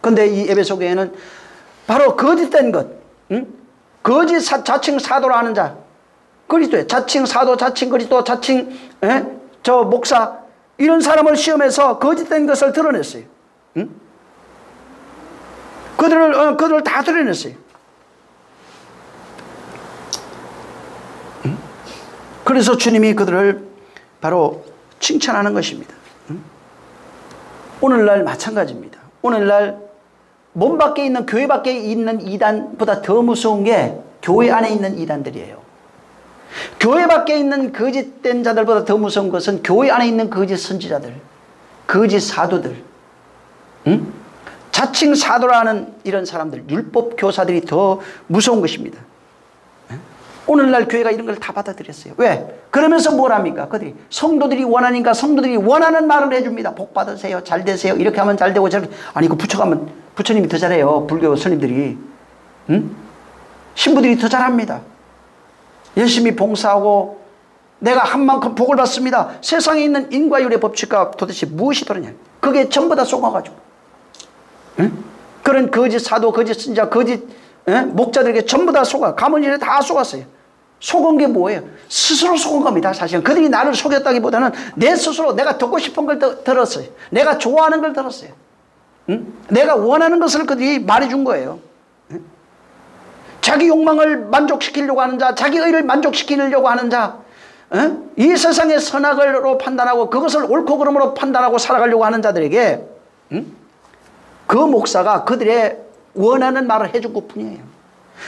Speaker 1: 그런데 이 에베소 교회는 바로 거짓된 것, 거짓 자칭 사도라 하는 자, 그리스도의 자칭 사도, 자칭 그리스도, 자칭 저 목사 이런 사람을 시험해서 거짓된 것을 드러냈어요. 그들을 다 드러냈어요. 그래서 주님이 그들을 바로 칭찬하는 것입니다. 오늘날 마찬가지입니다. 오늘날 몸 밖에 있는 교회 밖에 있는 이단보다 더 무서운 게 교회 안에 있는 이단들이에요. 교회 밖에 있는 거짓된 자들보다 더 무서운 것은 교회 안에 있는 거짓 선지자들, 거짓 사도들, 자칭 사도라는 이런 사람들, 율법 교사들이 더 무서운 것입니다. 오늘날 교회가 이런 걸 다 받아들였어요. 왜? 그러면서 뭘 합니까? 그들이 성도들이 원하니까 성도들이 원하는 말을 해줍니다. 복 받으세요. 잘 되세요. 이렇게 하면 잘 되고 저렇게. 아니 그 부처가면 부처님이 더 잘해요. 불교 스님들이. 신부들이 더 잘합니다. 열심히 봉사하고 내가 한 만큼 복을 받습니다. 세상에 있는 인과율의 법칙과 도대체 무엇이 다르냐. 그게 전부 다 속아가지고 그런 거짓 사도, 거짓 선지자, 거짓 목자들에게 전부 다 속아. 가문일에 다 속았어요. 속은 게 뭐예요? 스스로 속은 겁니다. 사실은 그들이 나를 속였다기보다는 내 스스로 내가 듣고 싶은 걸 들었어요. 내가 좋아하는 걸 들었어요. 내가 원하는 것을 그들이 말해준 거예요. 자기 욕망을 만족시키려고 하는 자, 자기 의를 만족시키려고 하는 자, 이 세상의 선악으로 판단하고 그것을 옳고 그름으로 판단하고 살아가려고 하는 자들에게 그 목사가 그들의 원하는 말을 해준 것뿐이에요.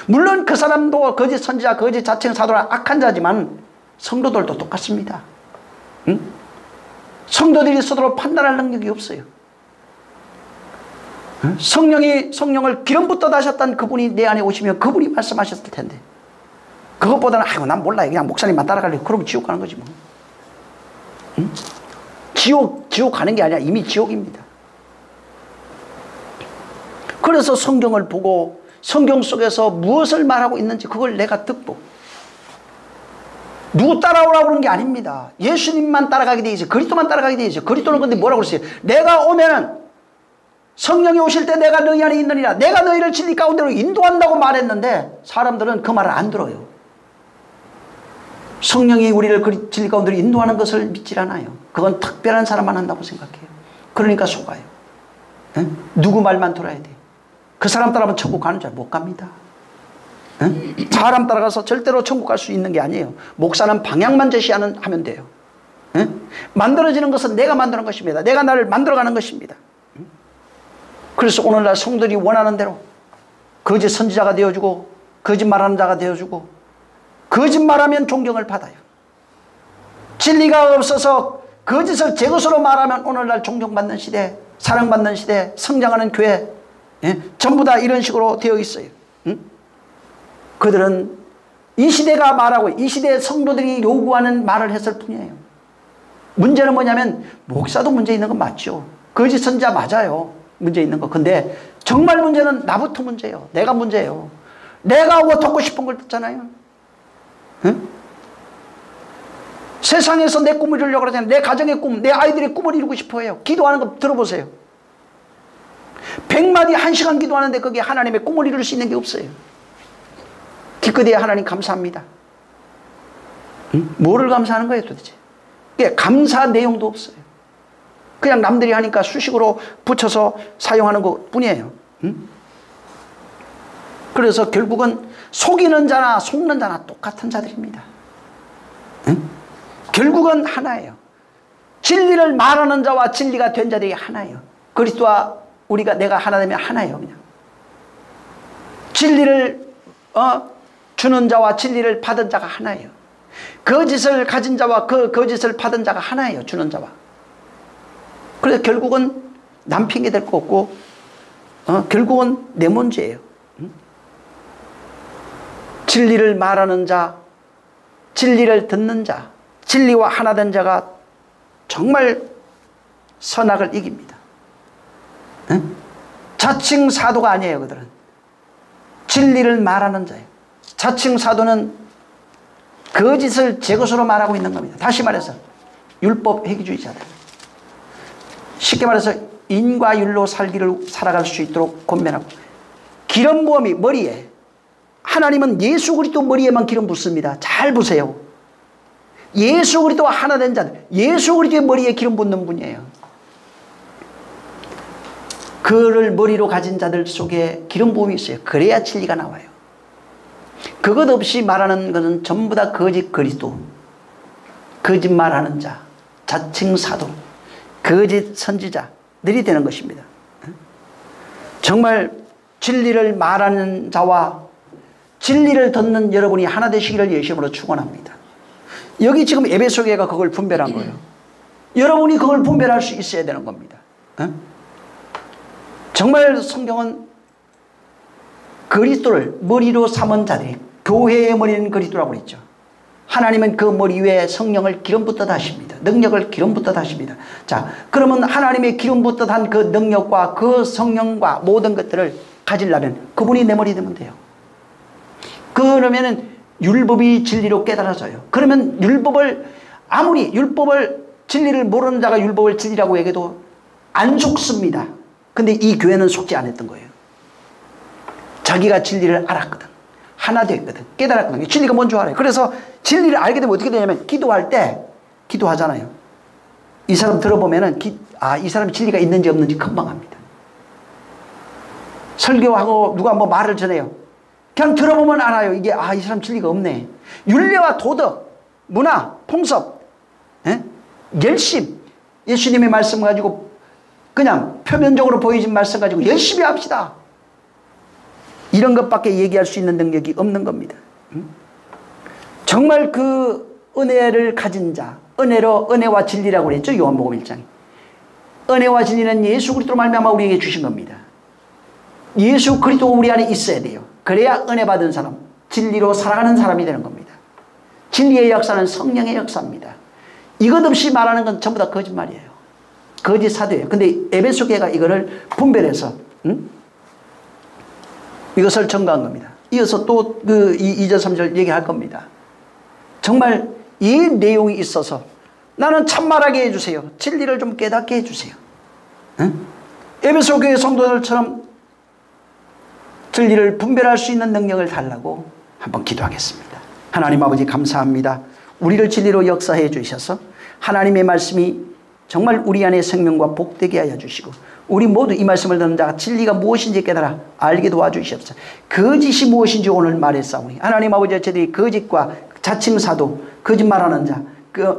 Speaker 1: 물론 그 사람도 거짓 선지자, 거짓 자칭 사도라 악한 자지만 성도들도 똑같습니다. 성도들이 서로 판단할 능력이 없어요. 성령을 기름 붓다 다셨던 그분이 내 안에 오시면 그분이 말씀하셨을 텐데, 그것보다는 아이고 난 몰라 그냥 목사님만 따라가려고 그러면 지옥 가는 거지 뭐. 지옥 가는 게 아니라 이미 지옥입니다. 그래서 성경을 보고 성경 속에서 무엇을 말하고 있는지 그걸 내가 듣고, 누구 따라오라고 그런 게 아닙니다. 예수님만 따라가게 돼 있어요. 그리스도만 따라가게 돼 있어요. 그리스도는 근데 뭐라고 그랬어요? 내가 오면은 성령이 오실 때 내가 너희 안에 있느니라, 내가 너희를 진리 가운데로 인도한다고 말했는데 사람들은 그 말을 안 들어요. 성령이 우리를 진리 가운데로 인도하는 것을 믿질 않아요. 그건 특별한 사람만 한다고 생각해요. 그러니까 속아요. 에? 누구 말만 들어야 돼. 그 사람 따라가면 천국 가는 줄 못 갑니다. 에? 사람 따라가서 절대로 천국 갈 수 있는 게 아니에요. 목사는 방향만 제시하면 돼요. 에? 만들어지는 것은 내가 만드는 것입니다. 내가 나를 만들어가는 것입니다. 그래서 오늘날 성도들이 원하는 대로 거짓 선지자가 되어주고 거짓말하는 자가 되어주고, 거짓말하면 존경을 받아요. 진리가 없어서 거짓을 제 것으로 말하면 오늘날 존경받는 시대, 사랑받는 시대, 성장하는 교회, 전부 다 이런 식으로 되어 있어요. 그들은 이 시대가 말하고 이 시대의 성도들이 요구하는 말을 했을 뿐이에요. 문제는 뭐냐면 목사도 문제 있는 건 맞죠. 거짓 선지자 맞아요. 문제 있는 거. 근데 정말 문제는 나부터 문제예요. 내가 문제예요. 내가 하고 듣고 싶은 걸 듣잖아요. 응? 세상에서 내 꿈을 이루려고 그러잖아요. 내 가정의 꿈, 내 아이들의 꿈을 이루고 싶어 해요. 기도하는 거 들어보세요. 100마디 1시간 기도하는데 거기에 하나님의 꿈을 이룰 수 있는 게 없어요. 기껏해 하나님 감사합니다. 응? 뭐를 감사하는 거예요 도대체? 감사 내용도 없어요. 그냥 남들이 하니까 수식으로 붙여서 사용하는 것 뿐이에요. 응? 그래서 결국은 속이는 자나 속는 자나 똑같은 자들입니다. 응? 결국은 하나예요. 진리를 말하는 자와 진리가 된 자들이 하나예요. 그리스도와 내가 하나 되면 하나예요. 그냥 진리를 주는 자와 진리를 받은 자가 하나예요. 거짓을 가진 자와 그 거짓을 받은 자가 하나예요. 주는 자와. 그래서 결국은 남 핑계 될 거 없고 결국은 내 문제예요. 진리를 말하는 자, 진리를 듣는 자, 진리와 하나 된 자가 정말 선악을 이깁니다. 자칭 사도가 아니에요. 그들은 진리를 말하는 자예요. 자칭 사도는 거짓을 제 것으로 말하고 있는 겁니다. 다시 말해서 율법 회개주의자들, 쉽게 말해서 인과 율로 살아갈 수 있도록 권면하고, 기름 부음이 머리에, 하나님은 예수 그리스도 머리에만 기름 붓습니다. 잘 보세요. 예수 그리스도와 하나 된 자들, 예수 그리스도의 머리에 기름 붓는 분이에요. 그를 머리로 가진 자들 속에 기름 부음이 있어요. 그래야 진리가 나와요. 그것 없이 말하는 것은 전부 다 거짓 그리스도, 거짓말하는 자, 자칭 사도, 거짓 선지자들이 되는 것입니다. 정말 진리를 말하는 자와 진리를 듣는 여러분이 하나 되시기를 예수님으로 축원합니다. 여기 지금 에베소 교회가 그걸 분별한 거예요. 여러분이 그걸 분별할 수 있어야 되는 겁니다. 정말 성경은 그리스도를 머리로 삼은 자들이, 교회의 머리는 그리스도라고 그랬죠. 하나님은 그 머리 위에 성령을 기름 붓듯 하십니다. 능력을 기름 붓듯 하십니다. 자, 그러면 하나님의 기름 붓듯 한 그 능력과 그 성령과 모든 것들을 가지려면 그분이 내 머리 되면 돼요. 그러면은 율법이 진리로 깨달아져요. 그러면 아무리 율법을, 진리를 모르는 자가 율법을 진리라고 얘기해도 안 속습니다. 근데 이 교회는 속지 않았던 거예요. 자기가 진리를 알았거든. 하나 됐거든. 깨달았거든. 진리가 뭔 줄 알아요. 그래서 진리를 알게 되면 어떻게 되냐면, 기도할 때 기도하잖아요. 이 사람 들어보면은 이 사람이 진리가 있는지 없는지 금방 합니다. 설교하고 누가 뭐 말을 전해요. 그냥 들어보면 알아요. 이게 이 사람 진리가 없네. 윤리와 도덕, 문화, 풍습, 열심, 예수님의 말씀 가지고 그냥 표면적으로 보여진 말씀 가지고 열심히 합시다. 이런 것밖에 얘기할 수 있는 능력이 없는 겁니다. 정말 그 은혜를 가진 자, 은혜와 진리라고 그랬죠. 요한복음 1장에. 은혜와 진리는 예수 그리스도로 말미암아 우리에게 주신 겁니다. 예수 그리스도가 우리 안에 있어야 돼요. 그래야 은혜 받은 사람, 진리로 살아가는 사람이 되는 겁니다. 진리의 역사는 성령의 역사입니다. 이것 없이 말하는 건 전부 다 거짓말이에요. 거짓 사도예요. 근데 에베소 교회가 이거를 분별해서 이것을 증거한 겁니다. 이어서 또 그 2절 3절 얘기할 겁니다. 정말 이 내용이 있어서 나는 참말하게 해주세요. 진리를 좀 깨닫게 해주세요. 에베소 교회 성도들처럼 진리를 분별할 수 있는 능력을 달라고 한번 기도하겠습니다. 하나님 아버지 감사합니다. 우리를 진리로 역사해 주셔서 하나님의 말씀이 정말 우리 안에 생명과 복되게 하여 주시고 우리 모두 이 말씀을 듣는 자가 진리가 무엇인지 깨달아 알게 도와주시옵소서. 거짓이 무엇인지 오늘 말했사오니 하나님 아버지 저희들이 거짓과 자칭 사도, 거짓말하는 자,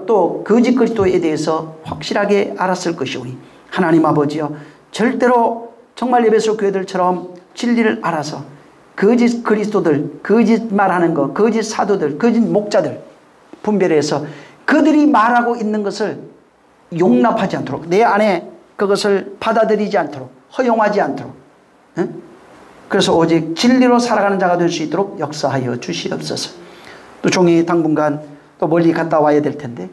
Speaker 1: 또 거짓 그리스도에 대해서 확실하게 알았을 것이오니 하나님 아버지여 절대로 정말 에베소 교회들처럼 진리를 알아서 거짓 그리스도들, 거짓말하는 것, 거짓 사도들, 거짓 목자들 분별해서 그들이 말하고 있는 것을 용납하지 않도록 내 안에 그것을 받아들이지 않도록 허용하지 않도록 그래서 오직 진리로 살아가는 자가 될 수 있도록 역사하여 주시옵소서. 또 종이 당분간 또 멀리 갔다 와야 될 텐데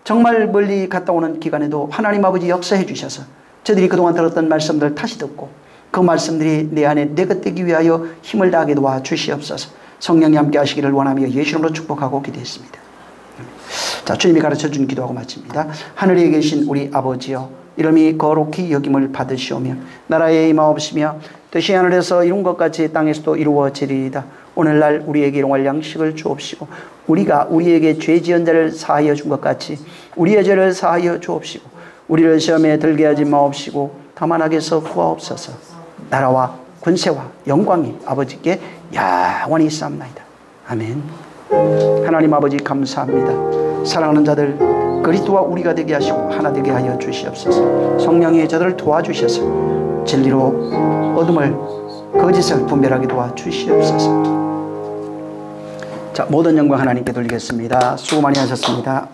Speaker 1: 정말 멀리 갔다 오는 기간에도 하나님 아버지 역사해 주셔서 저들이 그동안 들었던 말씀들 다시 듣고 그 말씀들이 내 안에 내 것 되기 위하여 힘을 다하게 도와 주시옵소서. 성령이 함께 하시기를 원하며 예수 이름으로 축복하고 기도했습니다. 자, 주님이 가르쳐준 기도하고 마칩니다. 하늘에 계신 우리 아버지여 이름이 거룩히 여김을 받으시오며 나라에 임하옵시며 뜻이 하늘에서 이룬 것 같이 땅에서도 이루어지리이다. 오늘날 우리에게 일용할 양식을 주옵시고 우리가 우리에게 죄 지은 자를 사하여 준 것 같이 우리의 죄를 사하여 주옵시고 우리를 시험에 들게 하지 마옵시고 다만 악에서 구하옵소서. 나라와 권세와 영광이 아버지께 영원히 있사옵나이다. 아멘. 하나님 아버지 감사합니다. 사랑하는 자들 그리스도와 우리가 되게 하시고 하나 되게 하여 주시옵소서. 성령이 저들을 도와주셔서 진리로 어둠을 거짓을 분별하게 도와주시옵소서. 자, 모든 영광 하나님께 돌리겠습니다. 수고 많이 하셨습니다.